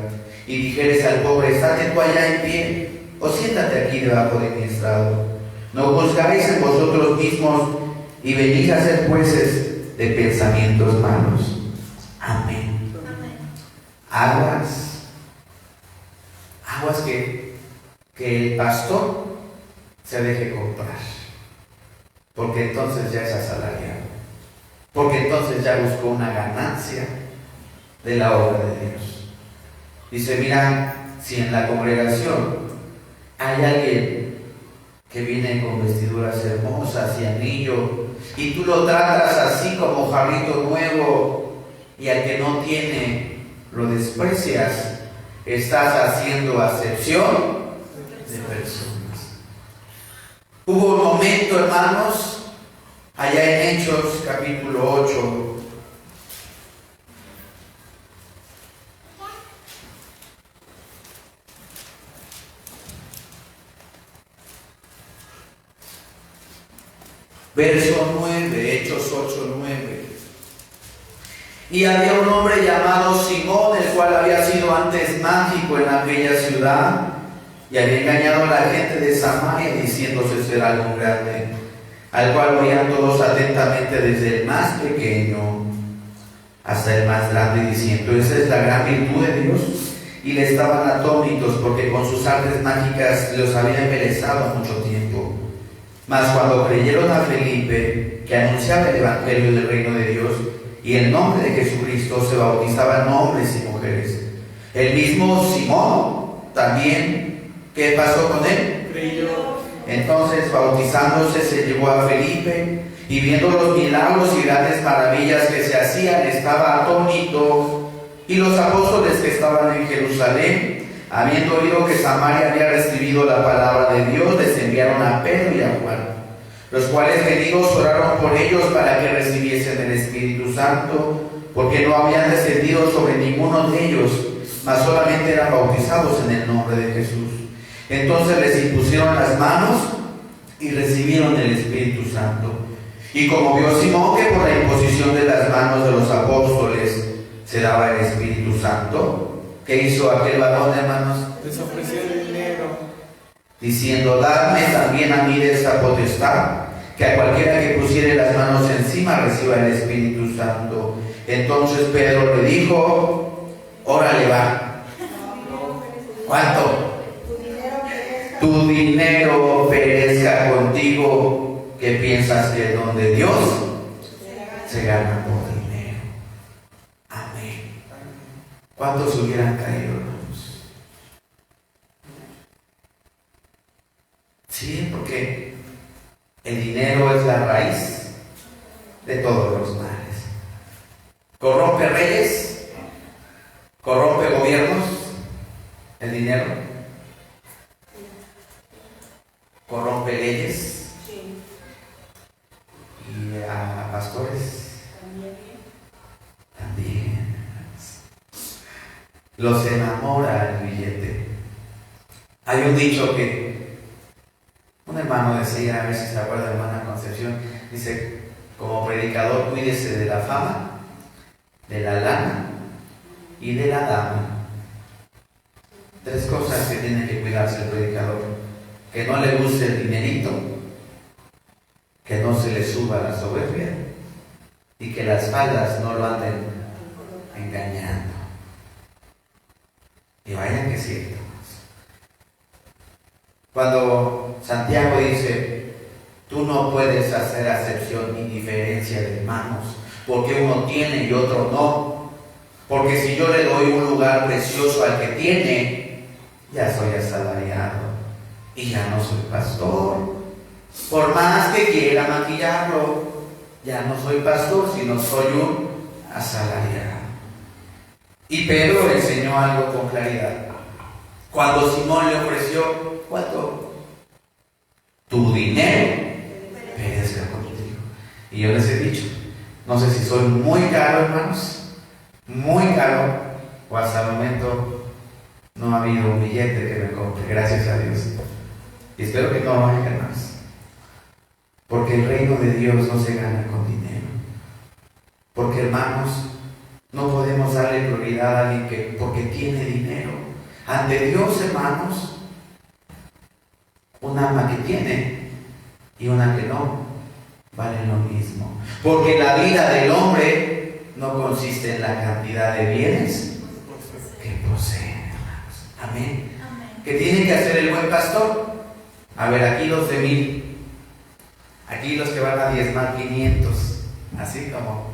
y dijereis al pobre, estate tú allá en pie, o siéntate aquí debajo de mi estrado. No juzgáis en vosotros mismos, y venís a ser jueces de pensamientos malos. Amén. Aguas que el pastor se deje comprar, porque entonces ya es asalariado, porque entonces ya buscó una ganancia de la obra de Dios. Dice, mira, si en la congregación hay alguien que viene con vestiduras hermosas y anillo, y tú lo tratas así como jarrito nuevo, y al que no tiene lo desprecias, estás haciendo acepción de personas. Hubo un momento, hermanos, allá en Hechos capítulo 8, verso 9, Hechos 8, 9. Y había un hombre llamado Simón, el cual había sido antes mágico en aquella ciudad, y había engañado a la gente de Samaria, diciéndose ser algo grande, al cual oían todos atentamente, desde el más pequeño hasta el más grande, diciendo, esa es la gran virtud de Dios. Y le estaban atónitos, porque con sus artes mágicas los había embelesado mucho tiempo. Mas cuando creyeron a Felipe, que anunciaba el evangelio del reino de Dios, y el nombre de Jesucristo, se bautizaban hombres y mujeres. El mismo Simón también, ¿qué pasó con él? Creyó. Entonces, bautizándose, se llevó a Felipe, y viendo los milagros y grandes maravillas que se hacían, estaba atónito. Y los apóstoles que estaban en Jerusalén, habiendo oído que Samaria había recibido la palabra de Dios, les enviaron a Pedro y a Juan, los cuales venidos oraron por ellos para que recibiesen el Espíritu Santo, porque no habían descendido sobre ninguno de ellos, mas solamente eran bautizados en el nombre de Jesús. Entonces les impusieron las manos y recibieron el Espíritu Santo. Y como vio Simón que por la imposición de las manos de los apóstoles se daba el Espíritu Santo, ¿qué hizo aquel varón, hermanos? Les ofreció el dinero. Diciendo, dadme también a mí de esa potestad, que a cualquiera que pusiere las manos encima reciba el Espíritu Santo. Entonces Pedro le dijo, órale va. ¿Cuánto? Tu dinero perezca contigo, que piensas que el don de Dios se gana por dinero. Amén. ¿Cuántos hubieran caído, hermanos? Sí, porque el dinero es la raíz de todos los males. Corrompe reyes, corrompe gobiernos, el dinero. Corrompe leyes y a pastores también. Los enamora el billete. Hay un dicho que un hermano decía, a ver si se acuerda, hermana Concepción, dice, como predicador cuídese de la fama, de la lana y de la dama. Tres cosas que tiene que cuidarse el predicador: que no le guste el dinerito, que no se le suba la soberbia y que las faldas no lo anden engañando. Y vayan que es cierto. Cuando Santiago dice, tú no puedes hacer acepción ni diferencia de hermanos, porque uno tiene y otro no, porque si yo le doy un lugar precioso al que tiene, ya soy asalariado y ya no soy pastor, Por más que quiera maquillarlo, ya no soy pastor, sino soy un asalariado. Y Pedro le enseñó algo con claridad. Cuando Simón le ofreció, ¿cuánto? Tu dinero perezca contigo. Y yo les he dicho, no sé si soy muy caro, hermanos, muy caro, o hasta el momento no ha habido un billete que me compre, gracias a Dios. Y espero que no haya más. Porque el reino de Dios no se gana con dinero. Porque, hermanos, no podemos darle prioridad a alguien que porque tiene dinero. Ante Dios, hermanos, una alma que tiene y una que no valen lo mismo. Porque la vida del hombre no consiste en la cantidad de bienes que posee, hermanos. Amén. ¿Qué tiene que hacer el buen pastor? A ver, aquí los de 1000, aquí los que van a diezmar 500, así como,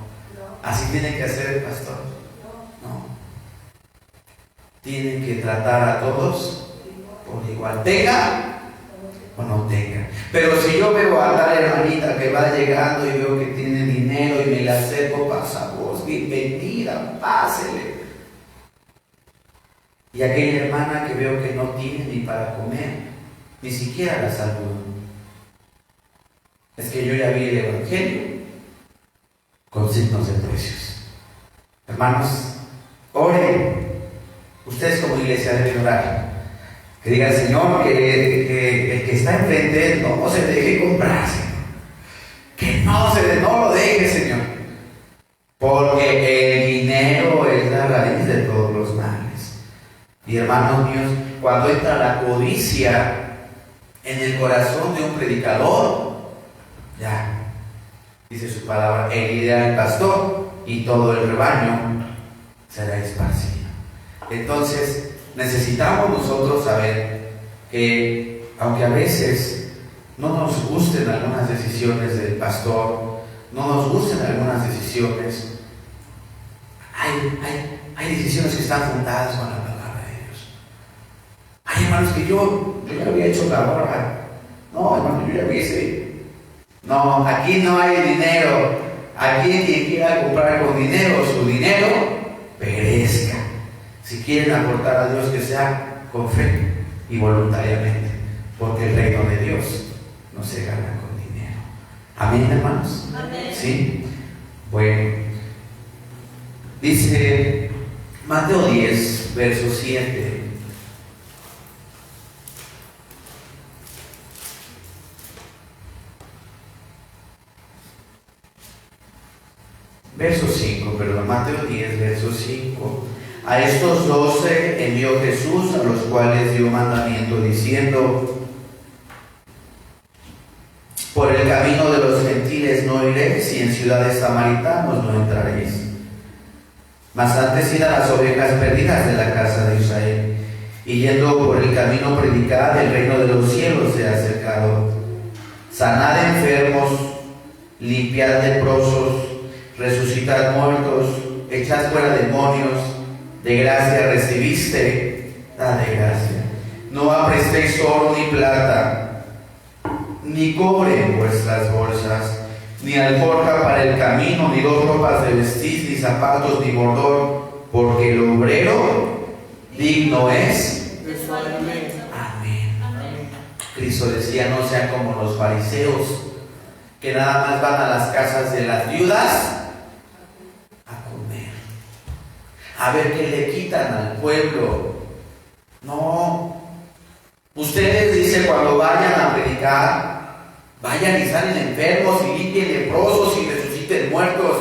así tiene que hacer el pastor. No. Tiene que tratar a todos por igual, tenga o no tenga. Pero si yo veo a tal hermanita que va llegando y veo que tiene dinero y me la acerco, pasa vos, bienvenida, pásele. Y aquella hermana que veo que no tiene ni para comer, ni siquiera la saludo. Es que yo ya vi el Evangelio con signos de precios. Hermanos, oren. Ustedes como iglesia deben orar. Que diga el Señor que el que está enfrente no se deje comprar, Señor. Que no lo deje, Señor. Porque el dinero es la raíz de todos los males. Y hermanos míos, cuando entra la codicia en el corazón de un predicador, ya, dice su palabra, herirá al pastor y todo el rebaño será esparcido. Entonces, necesitamos nosotros saber que, aunque a veces no nos gusten algunas decisiones del pastor, no nos gusten algunas decisiones, hay decisiones que están fundadas con la palabra de Dios. Hay hermanos que yo ya había hecho la obra. No, hermano, yo ya hubiese. No, aquí no hay dinero. Aquí quien quiera comprar con dinero, su dinero perezca. Si quieren aportar a Dios, que sea con fe y voluntariamente, porque el reino de Dios no se gana con dinero. Amén, hermanos. Amén. ¿Sí? Bueno, dice Mateo 10, verso 7. Verso 5, perdón, Mateo 10, verso 5. A estos 12 envió Jesús, a los cuales dio mandamiento diciendo: por el camino de los gentiles no iréis, y en ciudades samaritanos no entraréis. Mas antes id a las ovejas perdidas de la casa de Israel. Y yendo por el camino predicad, el reino de los cielos se ha acercado. Sanad enfermos, limpiad leprosos, resucitad muertos, echad fuera demonios. De gracia recibiste, da de gracia. No aprestéis oro ni plata, ni cobre en vuestras bolsas, ni alforja para el camino, ni dos ropas de vestir, ni zapatos, ni bordón, porque el obrero digno es de su alimento. Amén. Amén. Cristo decía: no sean como los fariseos, que nada más van a las casas de las viudas a comer, a ver qué le quitan al pueblo. No, ustedes, dice, cuando vayan a predicar, vayan y salen enfermos y limpien leprosos y resuciten muertos,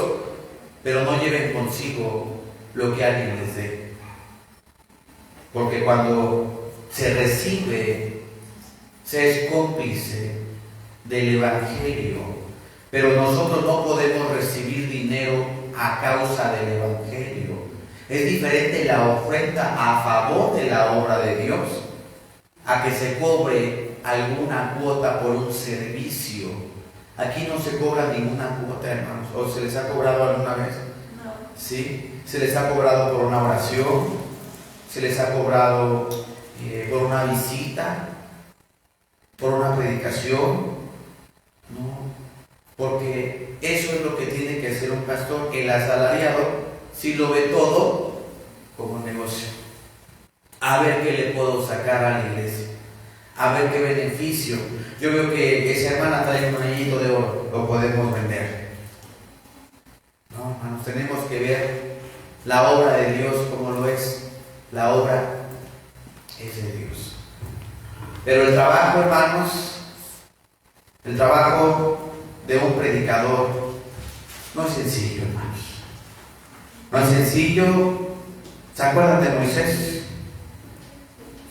pero no lleven consigo lo que alguien les dé. Porque cuando se recibe, se es cómplice del Evangelio. Pero nosotros no podemos recibir dinero a causa del Evangelio. Es diferente la ofrenda a favor de la obra de Dios a que se cobre alguna cuota por un servicio. Aquí no se cobra ninguna cuota, hermanos. ¿O se les ha cobrado alguna vez? No. ¿Sí? Se les ha cobrado por una oración, se les ha cobrado por una visita, por una predicación. Porque eso es lo que tiene que hacer un pastor. El asalariado sí lo ve todo como negocio. A ver qué le puedo sacar a la iglesia. A ver qué beneficio. Yo veo que esa hermana trae un anillito de oro, lo podemos vender. No, hermanos, tenemos que ver la obra de Dios como lo es. La obra es de Dios. Pero el trabajo, hermanos, el trabajo de un predicador no es sencillo, hermanos. No es sencillo. ¿Se acuerdan de Moisés?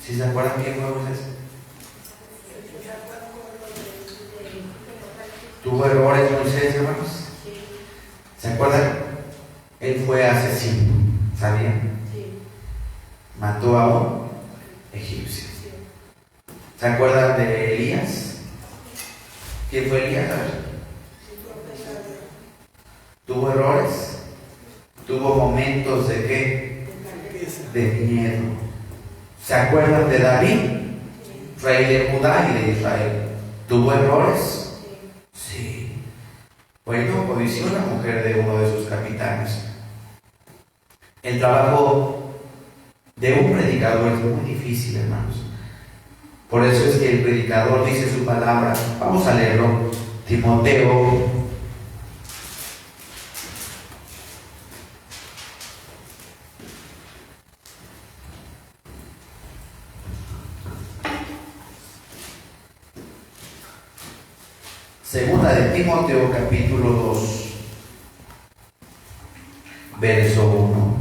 ¿Sí se acuerdan quién fue Moisés? ¿Tuvo errores Moisés, hermanos? ¿Se acuerdan? Él fue asesino, ¿sabían? Mató a un egipcio. ¿Se acuerdan de Elías? ¿Quién fue Elías? ¿Tuvo errores? ¿Tuvo momentos de qué? De miedo. ¿Se acuerdan de David? Rey de Judá y de Israel. ¿Tuvo errores? Sí. Bueno, codició la mujer de uno de sus capitanes. El trabajo de un predicador es muy difícil, hermanos. Por eso es que el predicador dice su palabra. Vamos a leerlo. Timoteo. Segunda de Timoteo, capítulo 2, verso 1.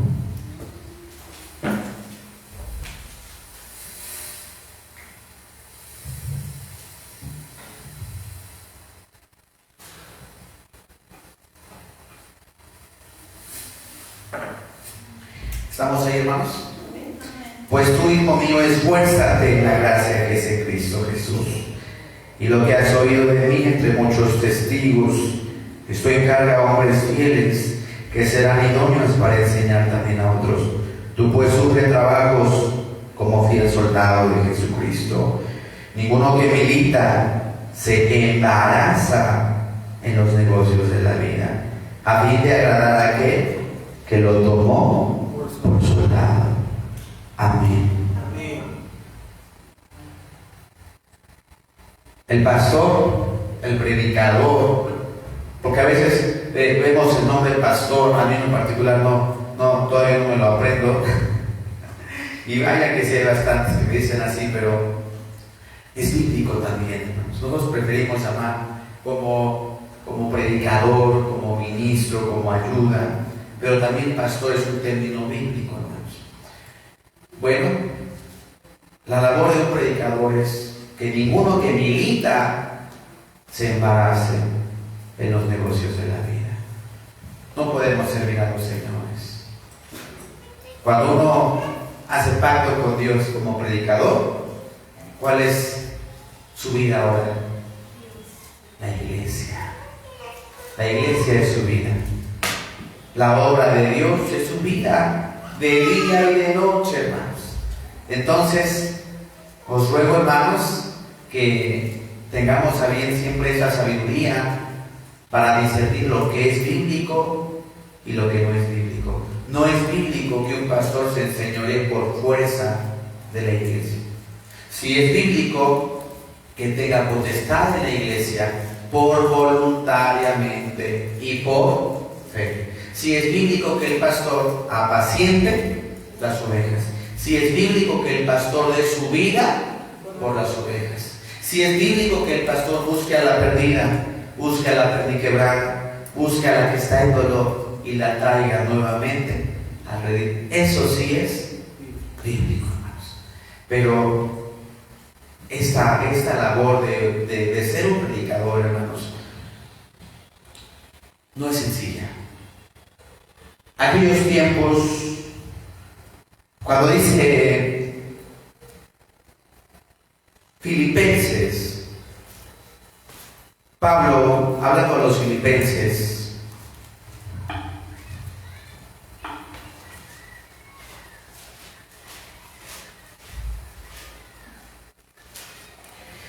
¿Estamos ahí, hermanos? Pues tú, hijo mío, esfuérzate en la gracia que es en Cristo Jesús. Y lo que has oído de mí entre muchos testigos, esto encarga a hombres fieles que serán idóneos para enseñar también a otros. Tú pues sufre trabajos como fiel soldado de Jesucristo. Ninguno que milita se embaraza en los negocios de la vida, a fin de agradar a aquel que lo tomó por soldado. Amén. El pastor, el predicador, porque a veces vemos el nombre pastor, a mí en particular todavía no me lo aprendo, y vaya que sí hay bastantes que me dicen así, pero es bíblico también. Nosotros preferimos llamar como predicador, como ministro, como ayuda, pero también pastor es un término bíblico, hermanos. Bueno, la labor de un predicador es que ninguno que milita se embarace en los negocios de la vida. No podemos servir a los señores. Cuando uno hace pacto con Dios como predicador, ¿cuál es su vida ahora? La iglesia. La iglesia es su vida. La obra de Dios es su vida, de día y de noche, hermanos. Entonces, os ruego, hermanos, que tengamos a bien siempre esa sabiduría para discernir lo que es bíblico y lo que no es bíblico. No es bíblico que un pastor se enseñoree por fuerza de la iglesia. Si es bíblico que tenga potestad en la iglesia por voluntariamente y por fe. Si es bíblico que el pastor apaciente las ovejas. Si es bíblico que el pastor dé su vida por las ovejas. Si es bíblico que el pastor busque a la perdida, busque a la perniquebrada, busque a la que está en dolor y la traiga nuevamente al redil. Eso sí es bíblico, hermanos. Pero esta labor de ser un predicador, hermanos, no es sencilla. Aquellos tiempos, cuando dice Filipenses, Pablo hablando a los filipenses,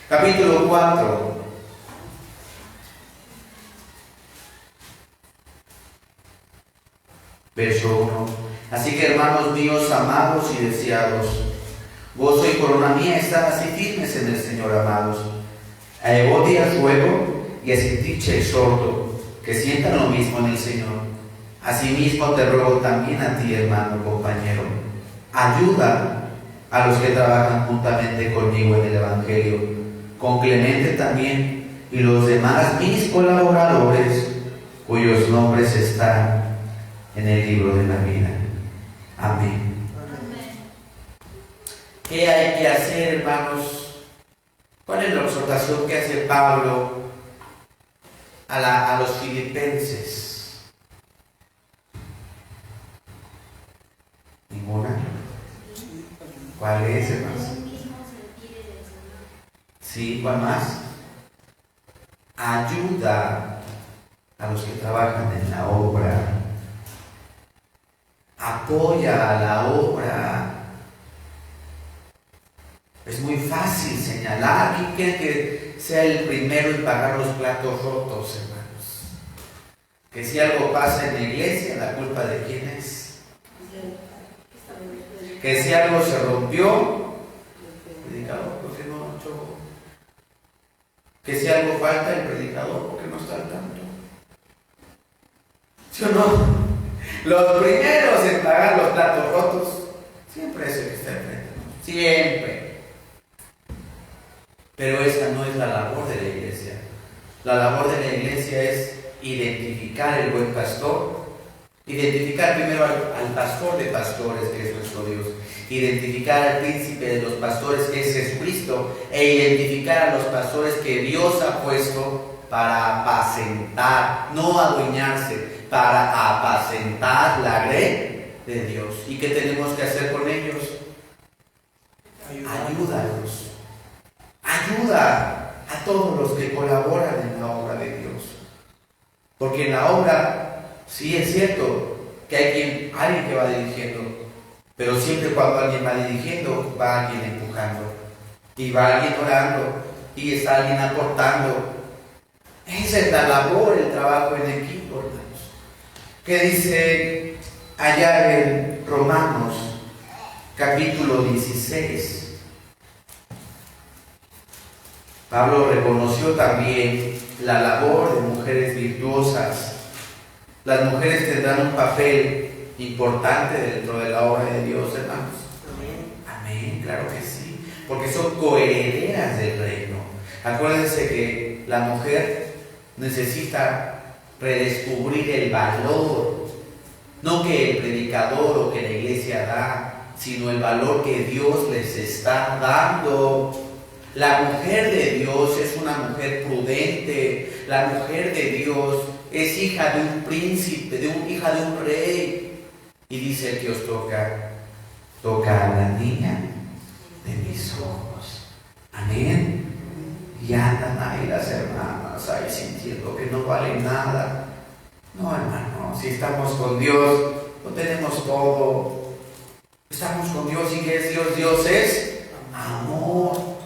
capítulo 4, Verso 1. Así que, hermanos míos, amados y deseados, gozo y corona mía, estad así firmes en el Señor, amados. A Evodia ruego y a Sintiche exhorto, que sientan lo mismo en el Señor. Asimismo te ruego también a ti, hermano, compañero, ayuda a los que trabajan juntamente conmigo en el Evangelio, con Clemente también y los demás mis colaboradores, cuyos nombres están en el libro de la vida. Amén. ¿Qué hay que hacer, hermanos? ¿Cuál es la exhortación que hace Pablo a los filipenses? ¿Ninguna? ¿Cuál es, hermanos? Sí, ¿cuál más? Ayuda a los que trabajan en la obra. Apoya a la obra. Es muy fácil señalar. ¿Quién quiere que sea el primero en pagar los platos rotos, hermanos? Que si algo pasa en la iglesia, ¿la culpa de quién es? Que si algo se rompió, predicador, ¿por qué no chocó? Que si algo falta, el predicador, ¿por qué no está al tanto? ¿Sí o no? Los primeros en pagar los platos rotos siempre es el que está enfrente, ¿no? Siempre. Pero esa no es la labor de la iglesia. La labor de la iglesia es identificar el buen pastor, identificar primero al pastor de pastores, que es nuestro Dios, identificar al príncipe de los pastores, que es Jesucristo, e identificar a los pastores que Dios ha puesto para apacentar, no adueñarse, para apacentar la grey de Dios. ¿Y qué tenemos que hacer con ellos? Ayúdalos. Ayuda a todos los que colaboran en la obra de Dios. Porque en la obra, sí es cierto que hay alguien que va dirigiendo, pero siempre cuando alguien va dirigiendo, va alguien empujando, y va alguien orando, y está alguien aportando. Esa es la labor, el trabajo en equipo, hermanos. ¿Qué dice allá en Romanos, capítulo 16? Pablo reconoció también la labor de mujeres virtuosas. Las mujeres tendrán un papel importante dentro de la obra de Dios, hermanos. Amén, claro que sí, porque son coherederas del reino. Acuérdense que la mujer necesita redescubrir el valor, no que el predicador o que la iglesia da, sino el valor que Dios les está dando. La mujer de Dios es una mujer prudente. La mujer de Dios es hija de un príncipe, hija de un rey. Y dice el que os toca a la niña de mis ojos. Amén. Y andan ahí las hermanas, ahí sintiendo que no valen nada. No, hermano, si estamos con Dios, lo tenemos todo. Estamos con Dios. ¿Y qué es Dios? Dios es amor.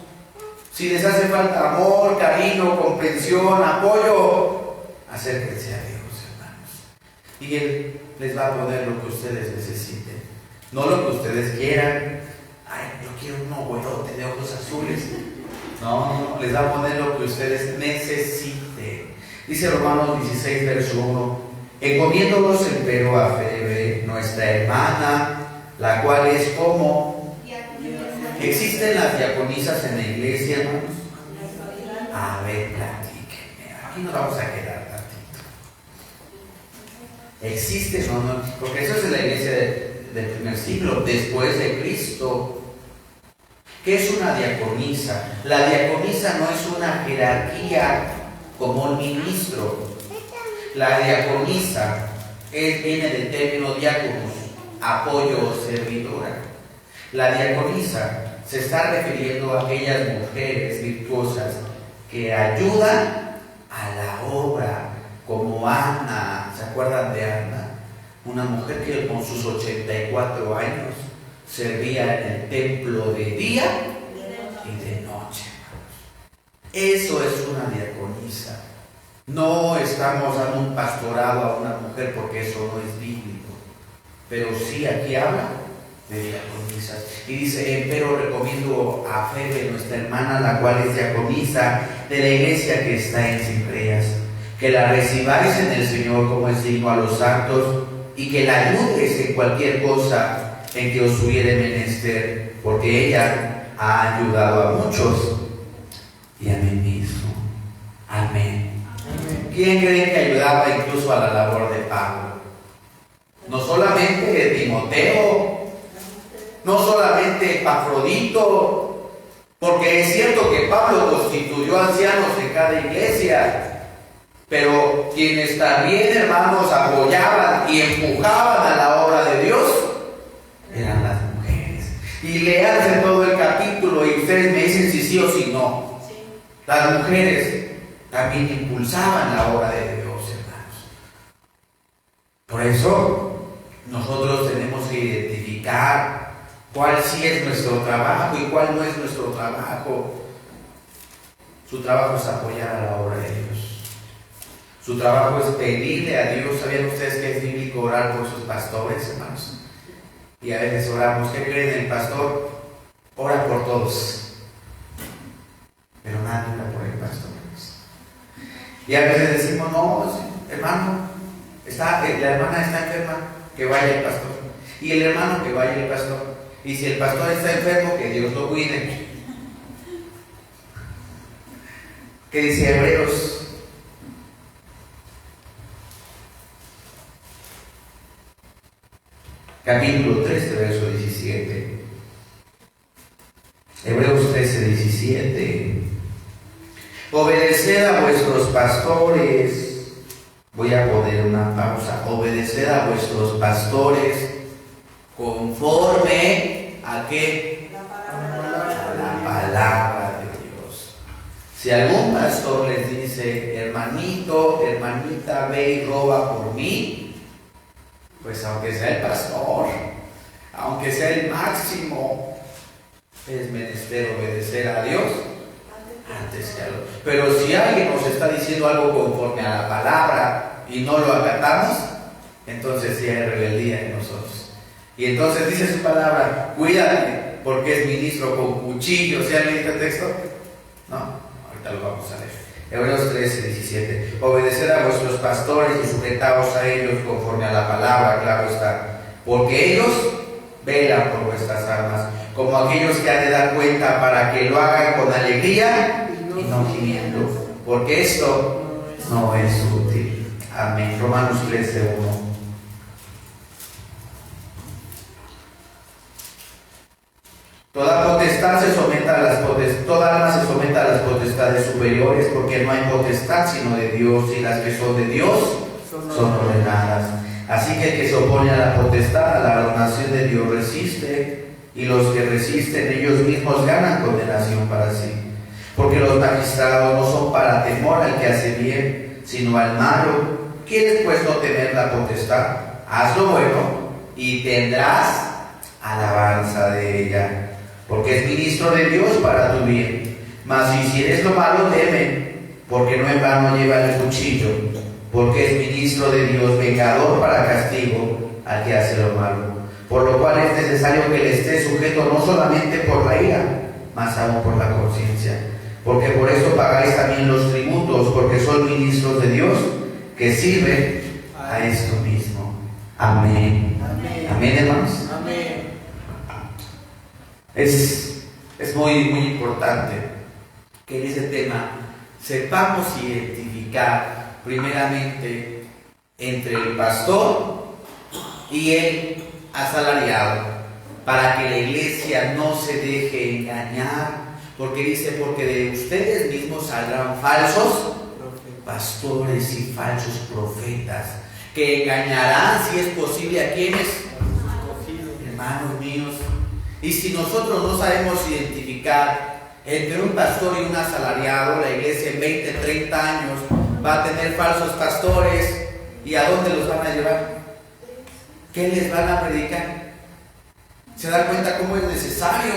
Si les hace falta amor, cariño, comprensión, apoyo, acérquense a Dios, hermanos. Y Él les va a poner lo que ustedes necesiten. No lo que ustedes quieran. Ay, yo quiero un güerote de ojos azules. No, les va a poner lo que ustedes necesiten. Dice Romanos 16, verso 1. Encomiéndolos empero a Febe, nuestra hermana, la cual es como... ¿Existen las diaconisas en la iglesia, hermanos? A ver, platíquenme. Aquí nos vamos a quedar tantito. ¿Existen o no? Porque eso es de la iglesia del primer siglo, después de Cristo. ¿Qué es una diaconisa? La diaconisa no es una jerarquía como un ministro. La diaconisa viene del término diáconos, apoyo o servidora. La diaconisa se está refiriendo a aquellas mujeres virtuosas que ayudan a la obra, como Ana. ¿Se acuerdan de Ana? Una mujer que con sus 84 años servía en el templo de día y de noche. Eso es una diaconisa. No estamos dando un pastorado a una mujer porque eso no es bíblico. pero sí aquí habla de diaconisas. Y dice, empero recomiendo a Febe, nuestra hermana, la cual es diaconisa de la iglesia que está en Sincreas, que la recibáis en el Señor como es digno a los santos, y que la ayudes en cualquier cosa en que os hubiere menester, porque ella ha ayudado a muchos y a mí mismo. Amén. ¿Quién cree que ayudaba incluso a la labor de Pablo? No solamente Timoteo, no solamente Epafrodito, porque es cierto que Pablo constituyó ancianos en cada iglesia, pero quienes también, hermanos, apoyaban y empujaban a la obra de Dios eran las mujeres. Y lean todo el capítulo y ustedes me dicen si sí o si no. Las mujeres también impulsaban la obra de Dios, hermanos. Por eso nosotros tenemos que identificar cuál sí es nuestro trabajo y cuál no es nuestro trabajo. Su trabajo es apoyar a la obra de Dios. Su trabajo es pedirle a Dios. ¿Sabían ustedes que es bíblico orar por sus pastores, hermanos? Y a veces oramos, ¿qué creen? El pastor ora por todos, pero nadie ora por el pastor. Y a veces decimos, no, hermano, la hermana está enferma, que vaya el pastor. Y el hermano, que vaya el pastor. Y si el pastor está enfermo, que Dios lo cuide. ¿Qué dice Hebreos? Capítulo 13, verso 17. Hebreos 13, 17. Obedeced a vuestros pastores. Voy a poner una pausa. Obedeced a vuestros pastores conforme a qué? A la palabra de Dios. Si algún pastor les dice, hermanito, hermanita, ve y roba por mí, pues aunque sea el pastor, aunque sea el máximo, es menester obedecer a Dios antes que a los. Pero si alguien nos está diciendo algo conforme a la palabra y no lo acatamos, entonces sí hay rebeldía en nosotros. Y entonces dice su palabra, cuídate, porque es ministro con cuchillo. ¿Sí han leído el texto? No, ahorita lo vamos a leer. Hebreos 13, 17. Obedeced a vuestros pastores y sujetaos a ellos conforme a la palabra, claro está, porque ellos velan por vuestras almas, como aquellos que han de dar cuenta, para que lo hagan con alegría y no gimiendo, porque esto no es útil. Amén. Romanos 13, 1. Toda potestad se someta a las potestades, toda alma se someta a las potestades superiores, porque no hay potestad sino de Dios, y las que son de Dios son ordenadas. Así que el que se opone a la potestad, a la ordenación de Dios, resiste, y los que resisten ellos mismos ganan condenación para sí. Porque los magistrados no son para temor al que hace bien, sino al malo. ¿Quieres pues no temer la potestad? Haz lo bueno y tendrás alabanza de ella, porque es ministro de Dios para tu bien. Mas si hicieres lo malo, teme, porque no en vano lleva el cuchillo, porque es ministro de Dios, vengador para castigo al que hace lo malo. Por lo cual es necesario que le esté sujeto no solamente por la ira, mas aún por la conciencia. Porque por eso pagáis también los tributos, porque son ministros de Dios, que sirven a esto mismo. Amén. Amén, amén, hermanos. Amén. Es muy importante que en ese tema sepamos identificar primeramente entre el pastor y el asalariado, para que la iglesia no se deje engañar, porque dice, porque de ustedes mismos saldrán falsos pastores y falsos profetas, que engañarán, si es posible, a quienes, hermanos míos. Y si nosotros no sabemos identificar entre un pastor y un asalariado, la iglesia en 20, 30 años va a tener falsos pastores. ¿Y a dónde los van a llevar? ¿Qué les van a predicar? ¿Se dan cuenta cómo es necesario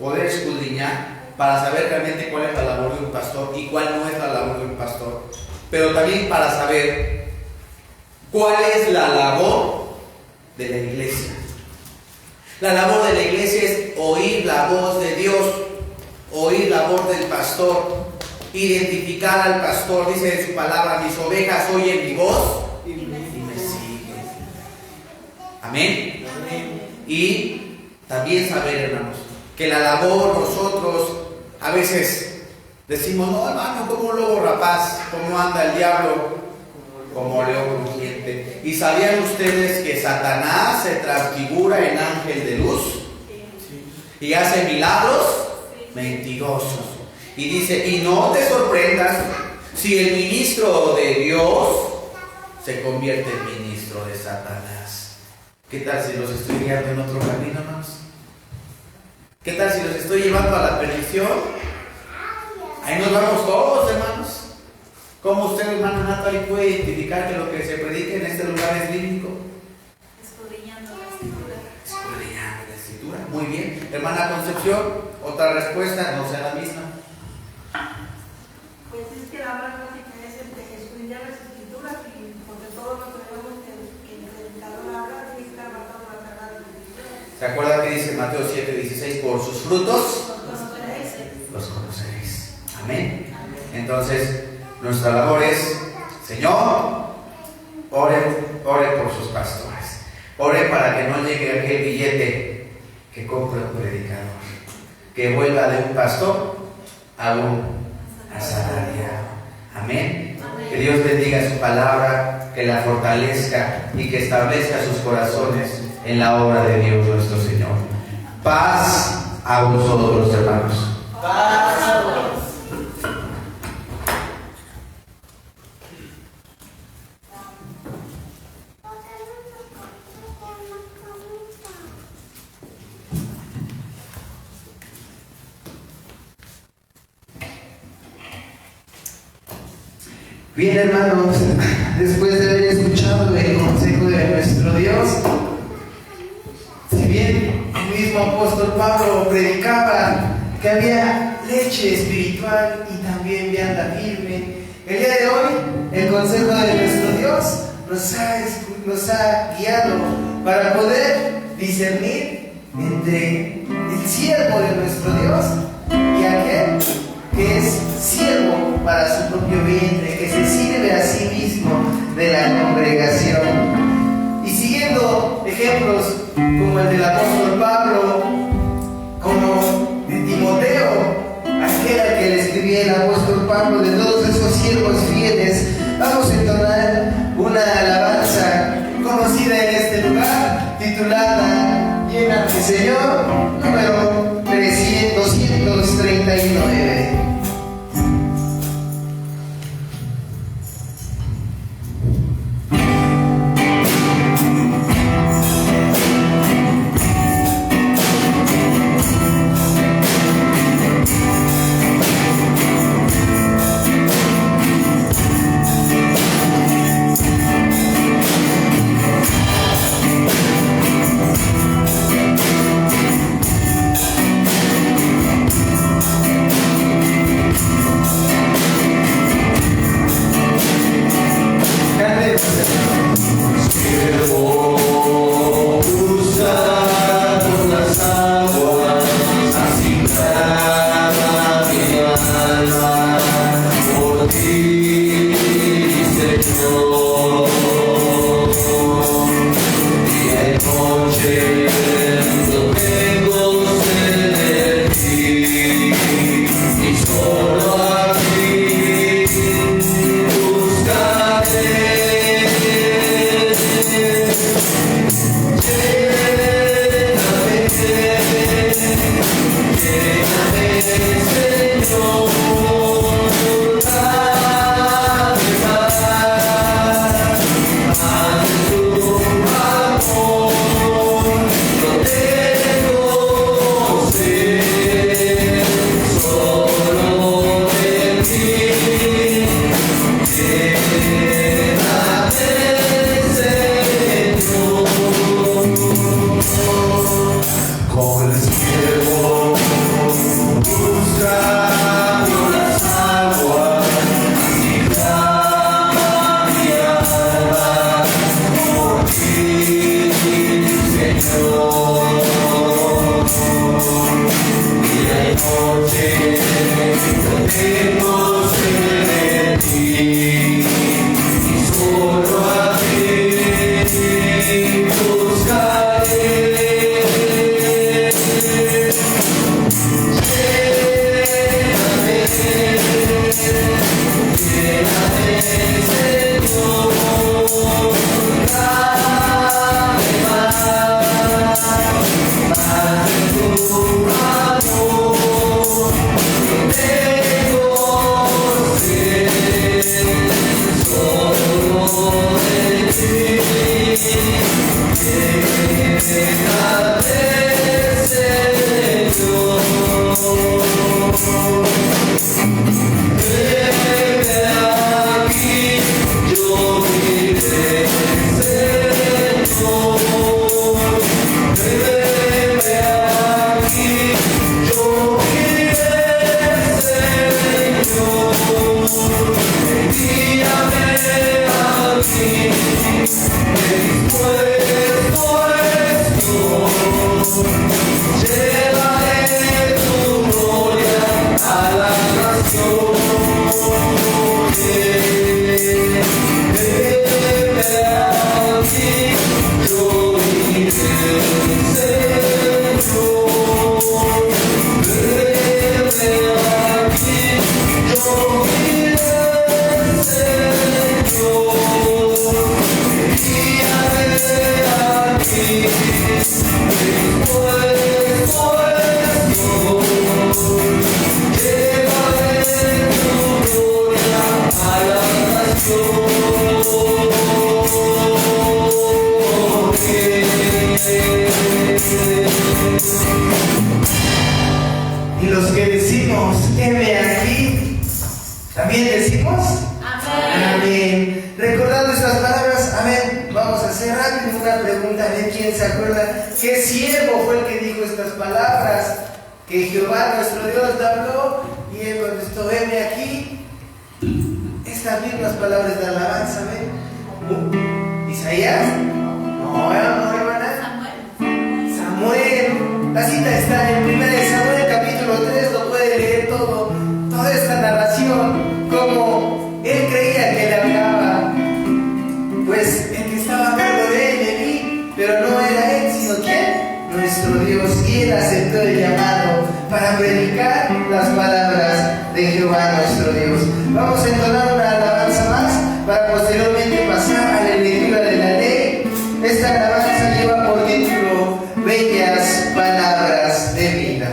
poder escudriñar para saber realmente cuál es la labor de un pastor y cuál no es la labor de un pastor? Pero también para saber cuál es la labor de la iglesia. La labor de la iglesia es oír la voz de Dios, oír la voz del pastor, identificar al pastor. Dice en su palabra: mis ovejas oyen mi voz y me siguen. Amén. Y también saber, hermanos, que la labor, nosotros a veces decimos: no, hermano, como un lobo rapaz, ¿cómo anda el diablo? Como león rugiente. ¿Y sabían ustedes que Satanás se transfigura en ángel de luz? Y hace milagros mentirosos. Y dice: y no te sorprendas si el ministro de Dios se convierte en ministro de Satanás. ¿Qué tal si los estoy guiando en otro camino, hermanos? ¿Qué tal si los estoy llevando a la perdición? Ahí nos vamos todos, hermanos. ¿Cómo usted, hermano Natalie, puede identificar que lo que se predica en este lugar es bíblico? Escudriñando la escritura. Escudriñando la escritura. Muy bien. Hermana Concepción, otra respuesta, no sea la misma. Pues es que la más básica es escudriñar las escrituras, y porque todo lo que vemos que el predicador habla tiene que estar basado en la Sagrada Escritura. ¿Se acuerdan que dice Mateo 7:16? Por sus frutos los conoceréis. Amén. Entonces, nuestra labor es: Señor, ore por sus pastores. Ore para que no llegue aquel billete que compra un predicador, que vuelva de un pastor a un asalariado. Amén. Que Dios bendiga su palabra, que la fortalezca y que establezca sus corazones en la obra de Dios nuestro Señor. Paz a vosotros, hermanos. Paz a todos. Bien, hermanos, después de haber escuchado el consejo de nuestro Dios, si bien el mismo apóstol Pablo predicaba que había leche espiritual y también vianda firme, el día de hoy el consejo de nuestro Dios nos ha guiado para poder discernir entre el siervo de nuestro Dios y aquel que es siervo para su propio vientre, que se sirve a sí mismo de la congregación. Y siguiendo ejemplos como el del apóstol Pablo, como de Timoteo, aquel al que le escribía el apóstol Pablo, de todos esos siervos fieles, vamos a entonar una alabanza conocida en este lugar, titulada Lléname, Señor, número 239. Y los que decimos, heme aquí, también decimos, amén. Recordando estas palabras, amén. Vamos a hacer rápido una pregunta, a ver quién se acuerda. ¿Qué siervo fue el que dijo estas palabras? Que Jehová nuestro Dios le habló y él contestó, heme aquí. Estas mismas palabras de alabanza, amén. ¿Isaías? No, hermana. Samuel. La cita está en 1 Samuel capítulo 3, lo puede leer todo. Toda esta narración, como él creía que le hablaba, pues el que estaba a cargo de él, de mí, pero no era él, sino ¿quién? Nuestro Dios. Y él aceptó el llamado para predicar las palabras de Jehová nuestro Dios. Vamos a entonar una alabanza más para posteriormente pasar a la lectura de la ley. Esta alabanza lleva por título Bellas Palabras de Vida.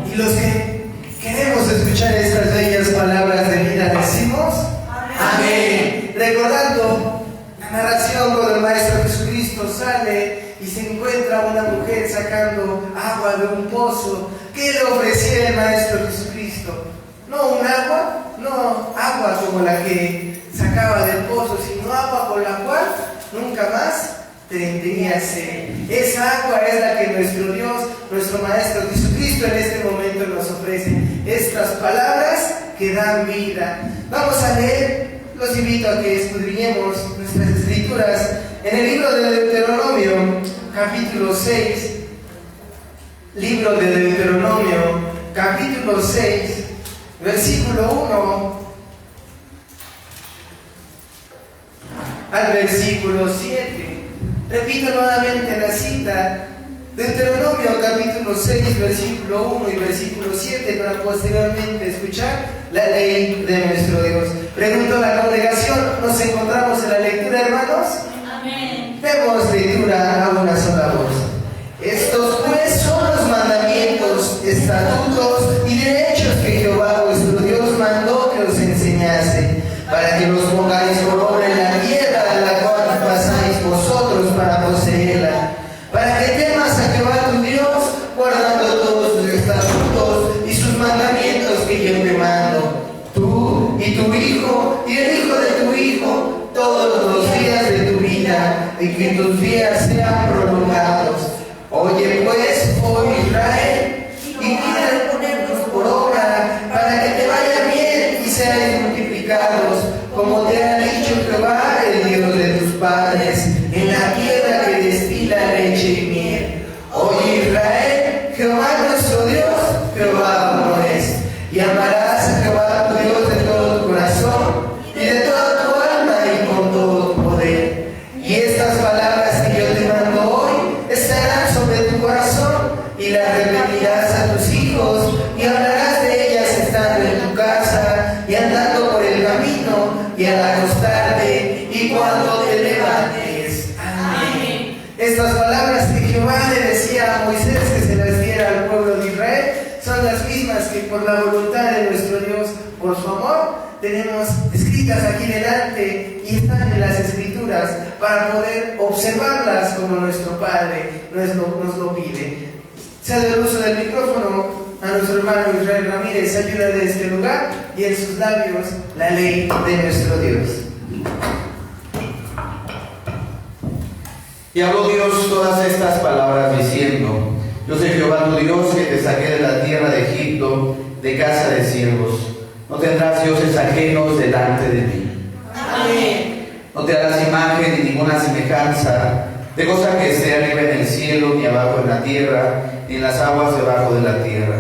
Y los que queremos escuchar estas bellas palabras sacando agua de un pozo, ¿qué le ofrecía el Maestro Jesucristo? No un agua, no agua como la que sacaba del pozo, sino agua con la cual nunca más tendría sed. Esa agua es la que nuestro Dios, nuestro Maestro Jesucristo en este momento nos ofrece. Estas palabras que dan vida. Vamos a leer, los invito a que escudriñemos nuestras escrituras en el libro de Deuteronomio, capítulo 6. Libro de Deuteronomio, capítulo 6, versículo 1 al versículo 7. Repito nuevamente la cita. Deuteronomio capítulo 6, versículo 1 y versículo 7, para posteriormente escuchar la ley de nuestro Dios. Pregunto a la congregación, ¿nos encontramos en la lectura, hermanos? Amén. Demos lectura a una sola voz. Estos pues son los mandamientos, estatutos y derechos que Jehová vuestro Dios mandó que os enseñase, para que los pongáis por obra en la tierra a la cual pasáis vosotros para poseerla, para que temas a Jehová tu Dios, guardando todos sus estatutos y sus mandamientos que yo te mando, tú y tu hijo y el hijo de tu hijo, todos los días de tu vida, y que tus días sean prolongados. Oye pues, oh Israel, y cuida de ponernos por obra, para que te vaya bien y seáis multiplicados, como te ha dicho Jehová, el Dios de tus padres, en la tierra que destila leche y miel. Oye Israel, Jehová nuestro Dios, Jehová uno es, y amarás a Jehová tu Dios de todo tu corazón, y de toda tu alma y con todo tu poder. Y estas palabras que yo te mando hoy estarán sobre tu corazón, y las repetirás a tus hijos, y hablarás de ellas estando en tu casa, y andando por el camino, y al acostarte, y cuando te levantes. Amén. Estas palabras que Jehová le decía a Moisés que se las diera al pueblo de Israel son las mismas que por la voluntad de nuestro Dios, por su amor, tenemos escritas aquí delante y están en las escrituras para poder observarlas como nuestro Padre nos lo pide. Cedo el uso del micrófono a nuestro hermano Israel Ramírez, ayuda de este lugar, y en sus labios la ley de nuestro Dios. Y habló Dios todas estas palabras diciendo: Yo soy Jehová tu Dios, que te saqué de la tierra de Egipto, de casa de siervos. No tendrás dioses ajenos delante de mí. Amén. No te harás imagen ni ninguna semejanza de cosa que esté arriba en el cielo, ni abajo en la tierra, ni en las aguas debajo de la tierra.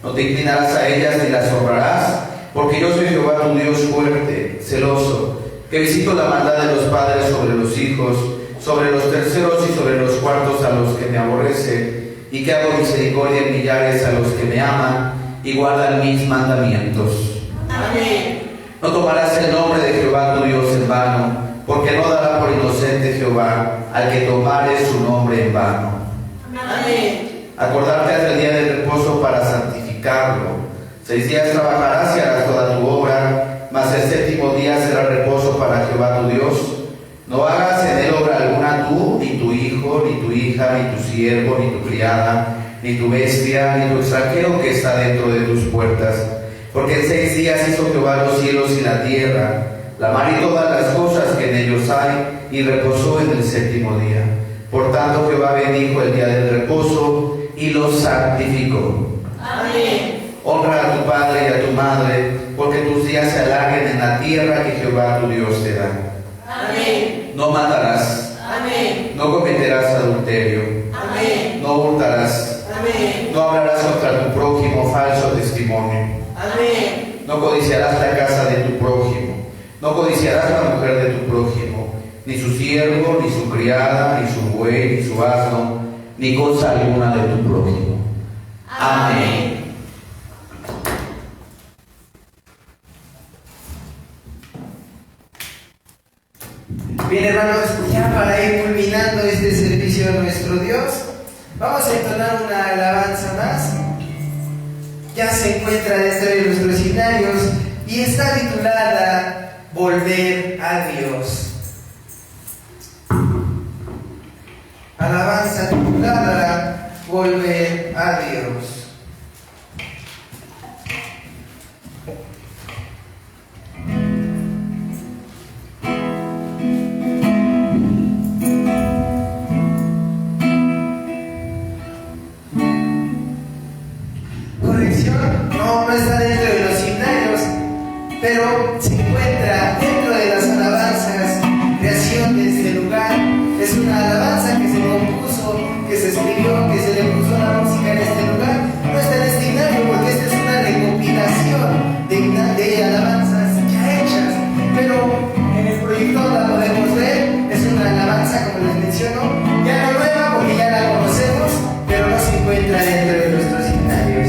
No te inclinarás a ellas ni las honrarás, porque yo soy Jehová tu Dios fuerte, celoso, que visito la maldad de los padres sobre los hijos, sobre los terceros y sobre los cuartos a los que me aborrecen, y que hago misericordia en millares a los que me aman y guardan mis mandamientos. Amén. No tomarás el nombre de Jehová tu Dios en vano, porque no dará por inocente Jehová al que tomare su nombre en vano. Amén. Acordarte hasta el día del reposo para santificarlo. 6 días trabajarás y harás toda tu obra, mas el 7º día será reposo para Jehová tu Dios. No hagas en él obra alguna tú, ni tu hijo, ni tu hija, ni tu siervo, ni tu criada, ni tu bestia, ni tu extranjero que está dentro de tus puertas. Porque en 6 días hizo Jehová los cielos y la tierra, la mar y todas las cosas que en ellos hay, y reposó en el 7º día. Por tanto Jehová bendijo el día del reposo y lo santificó. Amén. Honra a tu padre y a tu madre, porque tus días se alarguen en la tierra que Jehová tu Dios te da. Amén. No matarás. Amén. No cometerás adulterio. Amén. No hurtarás. Amén. No hablarás contra tu prójimo falso testimonio. Amén. No codiciarás la casa de tu prójimo. No codiciarás la mujer de tu prójimo, ni su siervo, ni su criada, ni su buey, ni su asno, ni cosa alguna de tu prójimo. Amén. Bien, hermanos, ya para ir culminando este servicio a nuestro Dios, vamos a entonar una alabanza más. Ya se encuentra dentro de nuestros himnarios y está titulada Volver a Dios. Alabanza titulada volver a Dios. Corrección, no está dentro de los himnarios, pero se encuentra dentro de las alabanzas, creación de este lugar. Es una alabanza que se compuso, que se escribió, que se le puso la música en este lugar. No está en este himnario porque esta es una recopilación de alabanzas ya hechas, pero en el proyector la podemos ver. Es una alabanza, como les menciono, ya no nueva porque ya la conocemos, pero no se encuentra dentro de nuestros himnarios.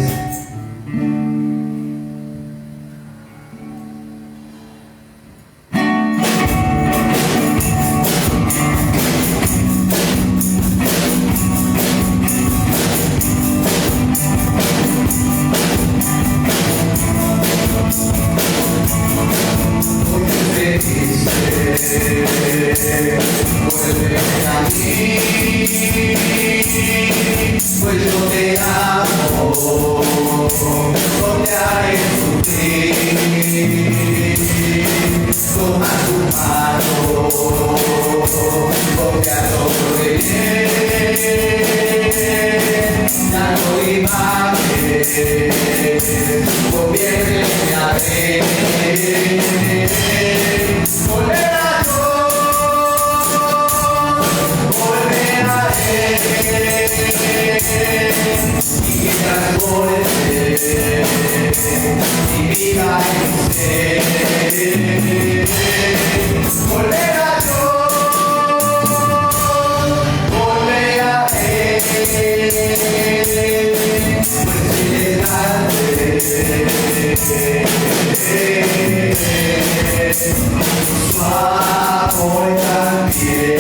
Pues yo te amo, no te haré sufrir. Toma tu mano, porque a todo de ya no imagen, conviérteme a ver. Volver a y que transforme mi vida en ser. Volver a Dios, volver a Él, pues Él es grande, su amor también.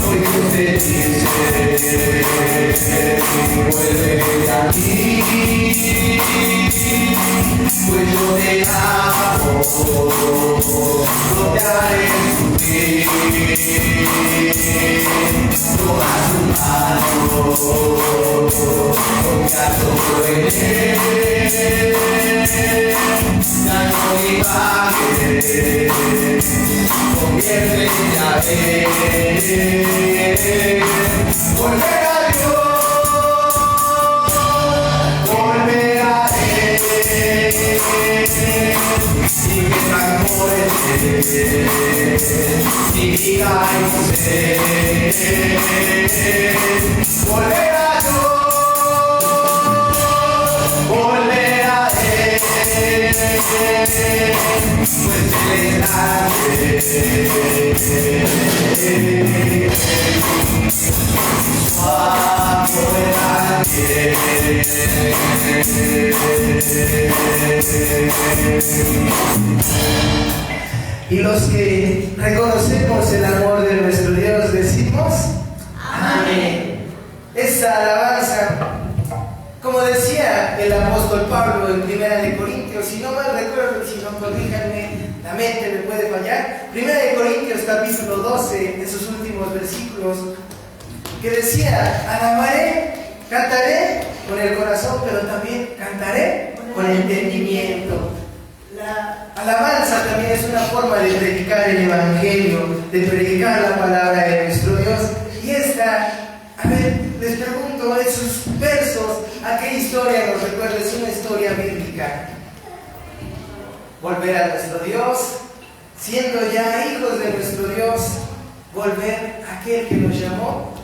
Hoy yo te dice, vuelve a ti, pues yo te amo, no te haré sufrir. Toma tu mano, porque a todo en él ya no imagen, conviérteme a Él. Volver a Dios, volver a Él, y que transforme mi vida en ser. Volver a Dios, volver a Él, pues Él es grande, su amor también. Y los que reconocemos el amor de nuestro Dios decimos Amén. esta alabanza, como decía el apóstol Pablo en 1 Corintios, si no mal recuerdo, si no corríjanme, la mente me puede fallar, 1 Corintios capítulo 12, en sus últimos versículos, que decía: alabaré, cantaré con el corazón, pero también cantaré con el entendimiento. La alabanza también es una forma de predicar el evangelio, de predicar la palabra de nuestro Dios. Y esta, a ver, les pregunto, en sus versos, ¿a qué historia nos recuerda? Es una historia bíblica. Volver a nuestro Dios, siendo ya hijos de nuestro Dios, volver a aquel que nos llamó,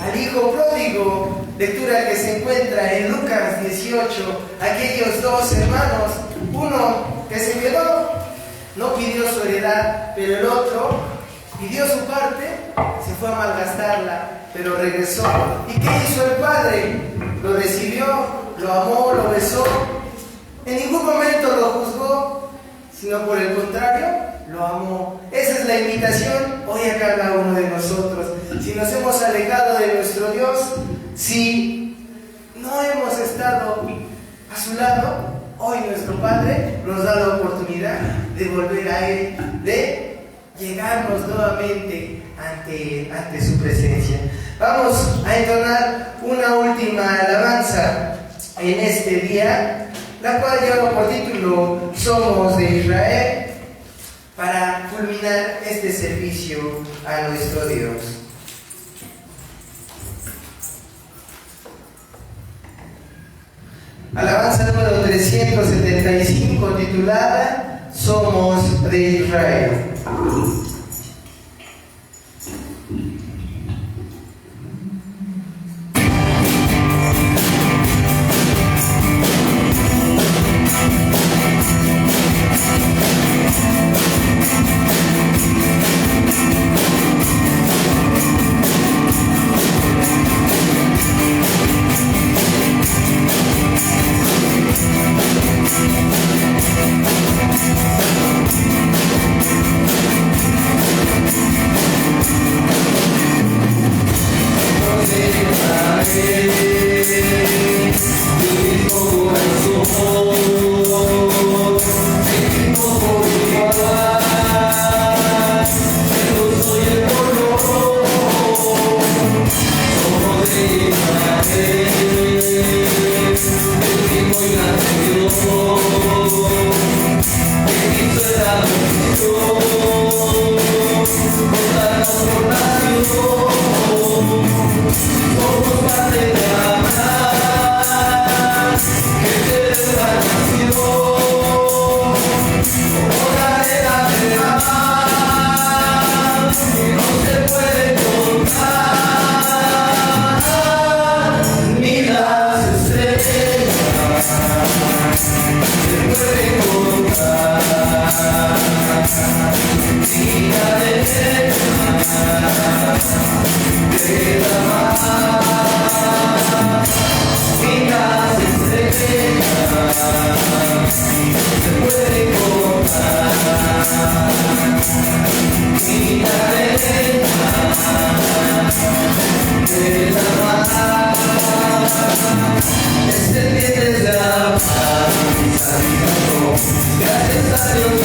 al hijo pródigo, lectura que se encuentra en Lucas 18, aquellos dos hermanos, uno que se quedó, no pidió su heredad, pero el otro pidió su parte, se fue a malgastarla, pero regresó. ¿Y qué hizo el padre? Lo recibió, lo amó, lo besó, en ningún momento lo juzgó, sino por el contrario, lo amó. Esa es la invitación hoy a cada uno de nosotros. Si nos hemos alejado de nuestro Dios, si no hemos estado a su lado, hoy nuestro Padre nos da la oportunidad de volver a Él, de llegarnos nuevamente ante su presencia. Vamos a entonar una última alabanza en este día, la cual lleva por título Somos de Israel, para culminar este servicio a nuestro Dios. Alabanza número 375, titulada Somos de Israel. Gracias a Dios,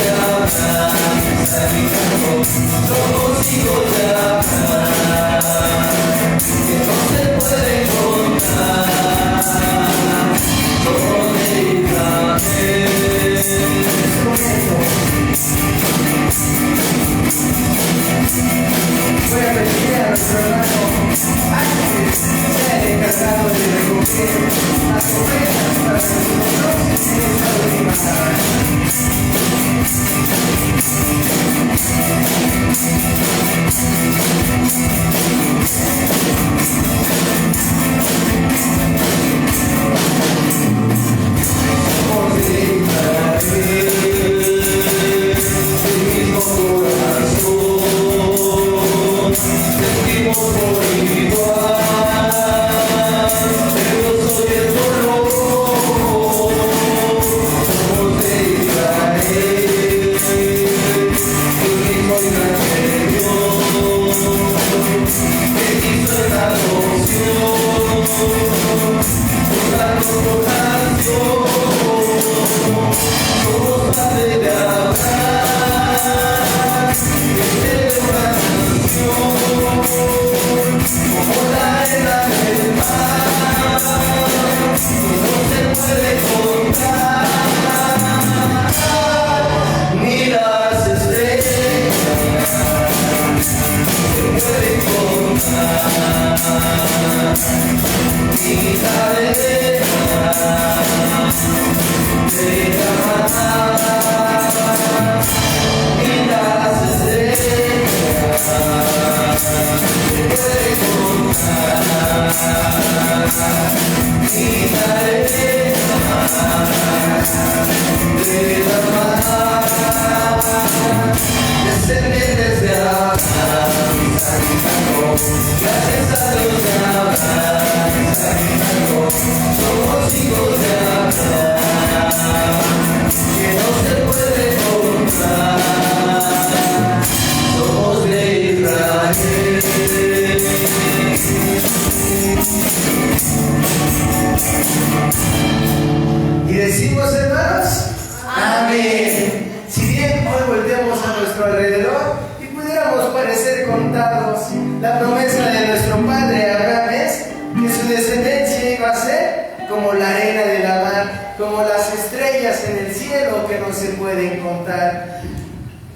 como las estrellas en el cielo que no se pueden contar.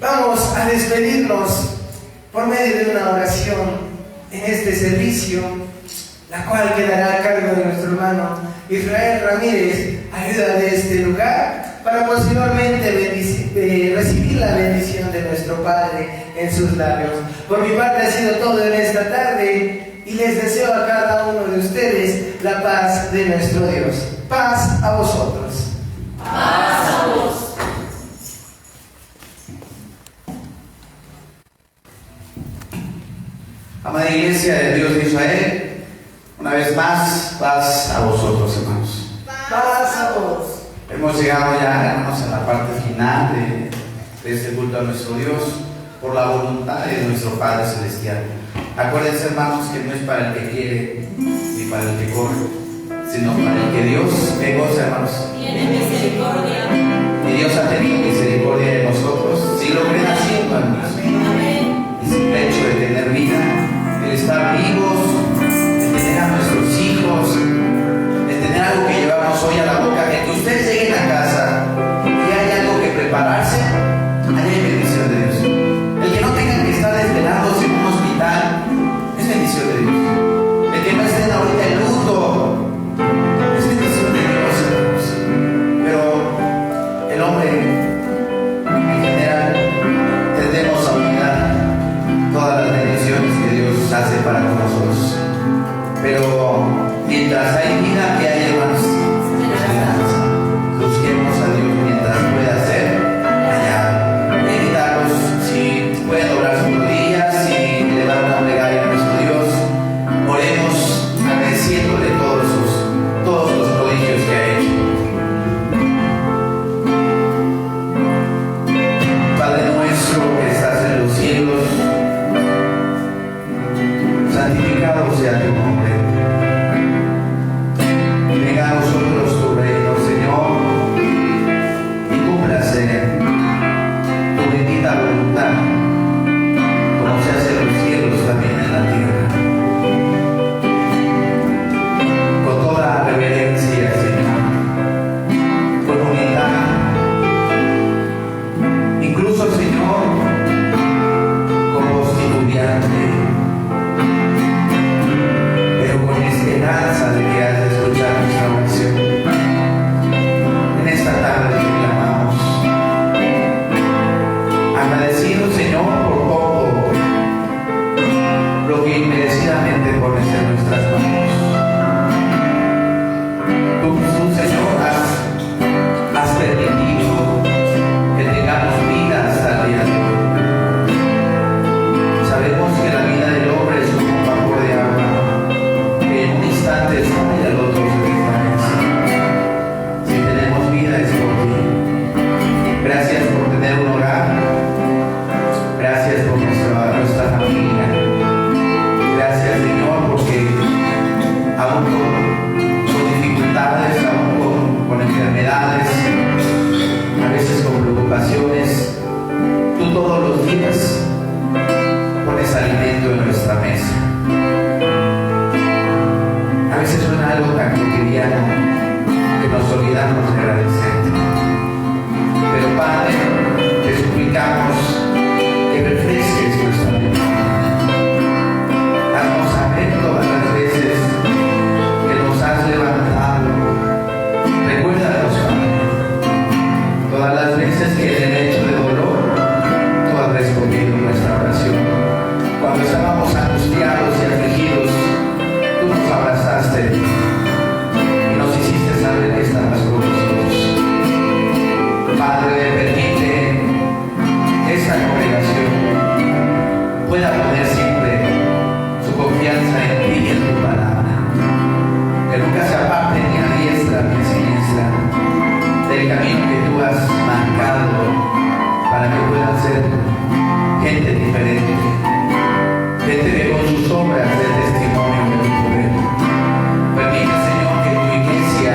Vamos a despedirnos por medio de una oración en este servicio, la cual quedará a cargo de nuestro hermano Israel Ramírez, ayuda de este lugar, para posteriormente recibir la bendición de nuestro Padre en sus labios. Por mi parte ha sido todo en esta tarde y les deseo a cada uno de ustedes la paz de nuestro Dios. Paz a vosotros. Paz a vos. Amada Iglesia de Dios de Israel, una vez más, paz a vosotros, hermanos. Paz a vos. Hemos llegado ya, hermanos, a la parte final de este culto a nuestro Dios, por la voluntad de nuestro Padre Celestial. Acuérdense, hermanos, que no es para el que quiere ni para el que corre, sino para el que Dios me goza, hermanos. Tiene misericordia. Y Dios ha tenido misericordia de nosotros, si lo creen haciendo, hermanos. Amén. El simple hecho de tener vida, el estar vivos, el tener a nuestros hijos, el tener algo que llevamos hoy a la boca, el que ustedes lleguen a casa y hay algo que prepararse, hay bendición de Dios. El que no tengan que estar desvelados en un hospital, es bendición de Dios. El que no estén ahorita en luto, es bendición de Dios, hermanos. Pero el hombre, en general, tendemos a olvidar todas las bendiciones que Dios hace para nosotros. Pero mientras hay vida, que hay esperanza. Busquemos a Dios mientras pueda ser allá. Meditamos, si pueden doblar sus rodillas, si le dan una plegaria a nuestro Dios, oremos agradeciéndole todos los prodigios que ha hecho. Padre nuestro que estás en los cielos, santificado sea tu nombre. Venga a nosotros tu reino, Señor, y cúmplase tu bendita voluntad, como se hace en los cielos, también en la tierra. Con toda reverencia, Señor, con humildad, incluso, Señor, con voz titubeante, pero con esperanza de que has de escuchar nuestra oración. En esta tarde te clamamos, agradecido, Señor, por todo lo que inmerecidamente pones en nuestras manos. Tú, Señor, has permitido que tengamos vida hasta el día de hoy. Sabemos que la vida del hombre es como un vapor de agua, que en un instante está y al otro se desvanece. Si tenemos vida es por ti. Gracias por tener un hogar. Gracias por nuestra familia. Gracias, Señor, porque aún con dificultades, aún con enfermedades, a veces con preocupaciones, tú todos los días pones alimento en nuestra mesa. A veces suena algo tan cotidiano que nos olvidamos de agradecerte. Pero, Padre, te suplicamos que refresques nuestra memoria. Haznos saber todas las veces que nos has levantado. Recuérdanos, Padre, todas las veces que en el lecho de dolor tú has respondido nuestra oración. Cuando estábamos angustiados y afligidos, tú nos abrazaste y nos hiciste saber que estabas con nosotros. Padre, permite que esta congregación pueda poner siempre su confianza en ti y en tu palabra. Que nunca se aparte ni a diestra ni a siniestra del camino que tú has marcado para que puedan ser gente diferente, gente que con sus obras dé testimonio de tu poder. Permite, Señor, que tu iglesia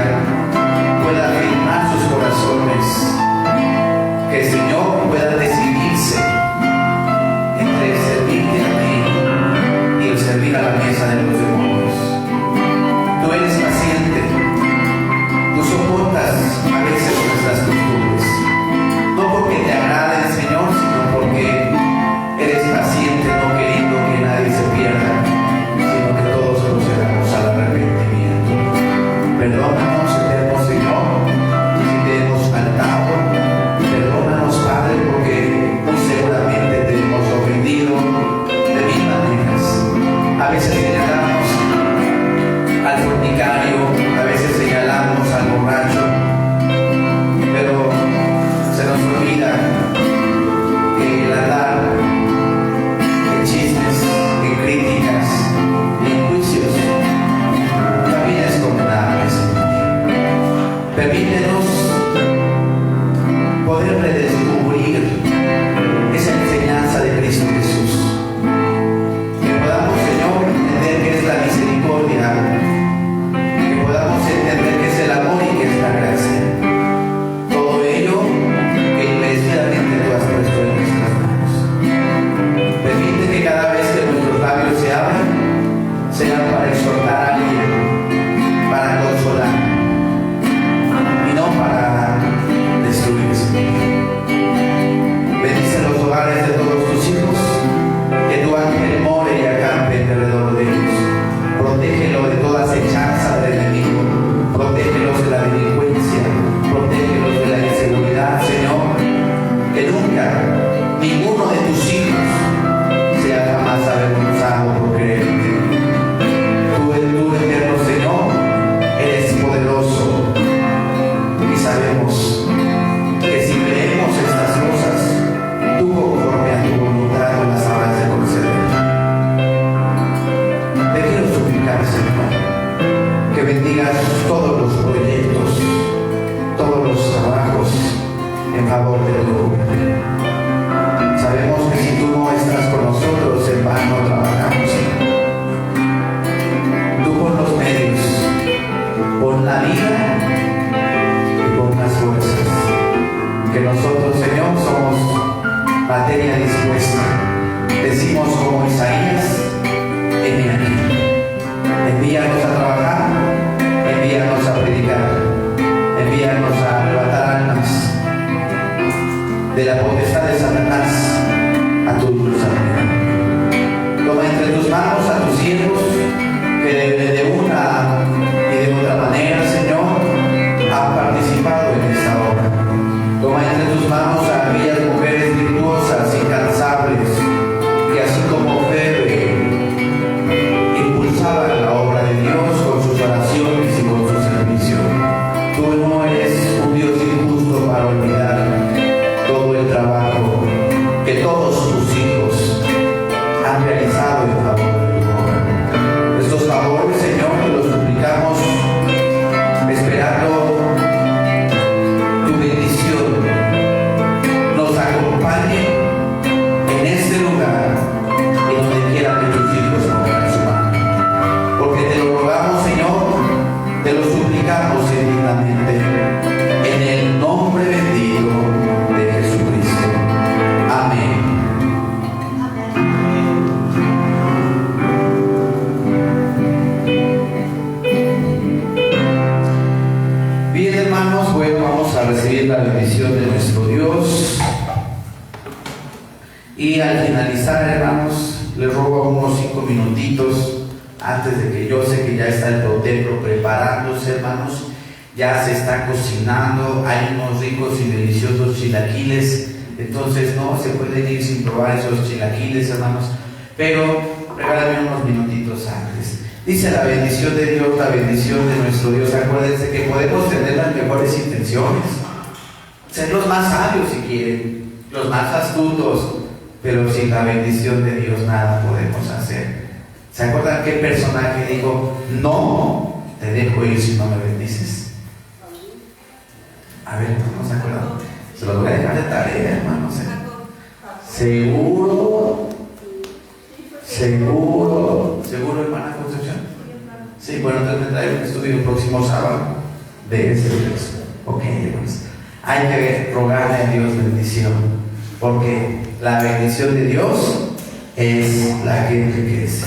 pueda afirmar sus corazones, que el Señor pueda decidirse entre servirte a ti y el servir a la mesa de los demonios. Tú eres paciente, tú soportas Permítenos poder redescubrir esa enseñanza de Cristo Jesús. Que podamos, Señor, entender que es la misericordia, que podamos entender que es el amor y que es la gracia. Todo ello que inmerecidamente tú has puesto en nuestras manos. Permite que cada vez que nuestros labios se abran, sea para exhortar a alguien, para consolar, y no para destruirse. Bendice los hogares de todos tus hijos, que tu ángel more y acampe alrededor de ellos. Protégelo de toda acechanza del enemigo, protégelos de la delincuencia, protégelos de la inseguridad, Señor. Que nunca ninguno de tus hijos sea jamás avergonzado por creer en ti. Tú, eterno Señor, eres poderoso, y sabemos que si creemos estas cosas, tú conforme a tu voluntad nos las habrás de conceder. Te quiero suplicar, Señor, que bendigas todos los proyectos, todos los trabajos en favor de tu obra. Sabemos que si tú no estás con nosotros, en vano trabajamos. Tú pon los medios, pon la vida y pon las fuerzas. Que nosotros, Señor, somos materia dispuesta. Decimos como Isaías: heme aquí. Envíanos a trabajar, envíanos a predicar, envíanos a arrebatar almas de la potestad de Satanás a tu luz amiga. Toma entre tus manos a tus siervos que de una y de otra manera, Señor, han participado en esta obra. Toma entre tus manos a aquellas mujeres virtuosas, incansables, que así como Febe impulsaban la obra de Dios con sus oraciones y con su servicio. Tú no eres un Dios injusto para olvidar todo el trabajo que todos tus hijos han realizado en favor de tu obra. Estos favores, Señor, te los suplicamos esperando tu bendición nos acompañe en este lugar y donde quiera que tus hijos pongan su mano. Porque te lo rogamos, Señor, te lo suplicamos dignamente, en el nombre bendito de Jesucristo. Amén. Bien, hermanos, bueno, vamos a recibir la bendición de nuestro Dios. Y al finalizar, hermanos, les robo unos 5 minutitos antes de que yo sé que ya está el templo preparándose, hermanos. Ya se está cocinando, hay unos ricos y deliciosos chilaquiles. Entonces no se pueden ir sin probar esos chilaquiles, hermanos. Pero regálame unos minutitos antes. Dice la bendición de Dios, la bendición de nuestro Dios. Acuérdense que podemos tener las mejores intenciones, ser los más sabios si quieren, los más astutos, pero sin la bendición de Dios nada podemos hacer. ¿Se acuerdan qué personaje dijo: no te dejo ir si no me bendices? A ver, ¿no se acuerdan? Se los voy a dejar de tarea, hermanos. Seguro, hermana Concepción. Sí, bueno, entonces me traigo un estudio el próximo sábado de ese texto. Ok, hermanos. Hay que rogarle a Dios bendición, porque la bendición de Dios es la que enriquece.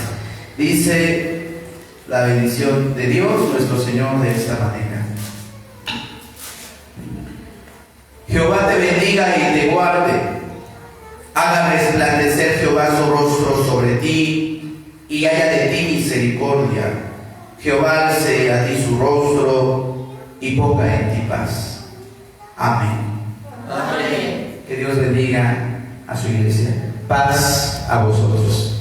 Dice la bendición de Dios nuestro Señor de esta manera: Jehová te bendiga y te guarde, haga resplandecer Jehová su rostro sobre ti y haya de ti misericordia. Jehová alce a ti su rostro y ponga en ti paz. Amén. Amén. Que Dios bendiga a su iglesia. Paz a vosotros.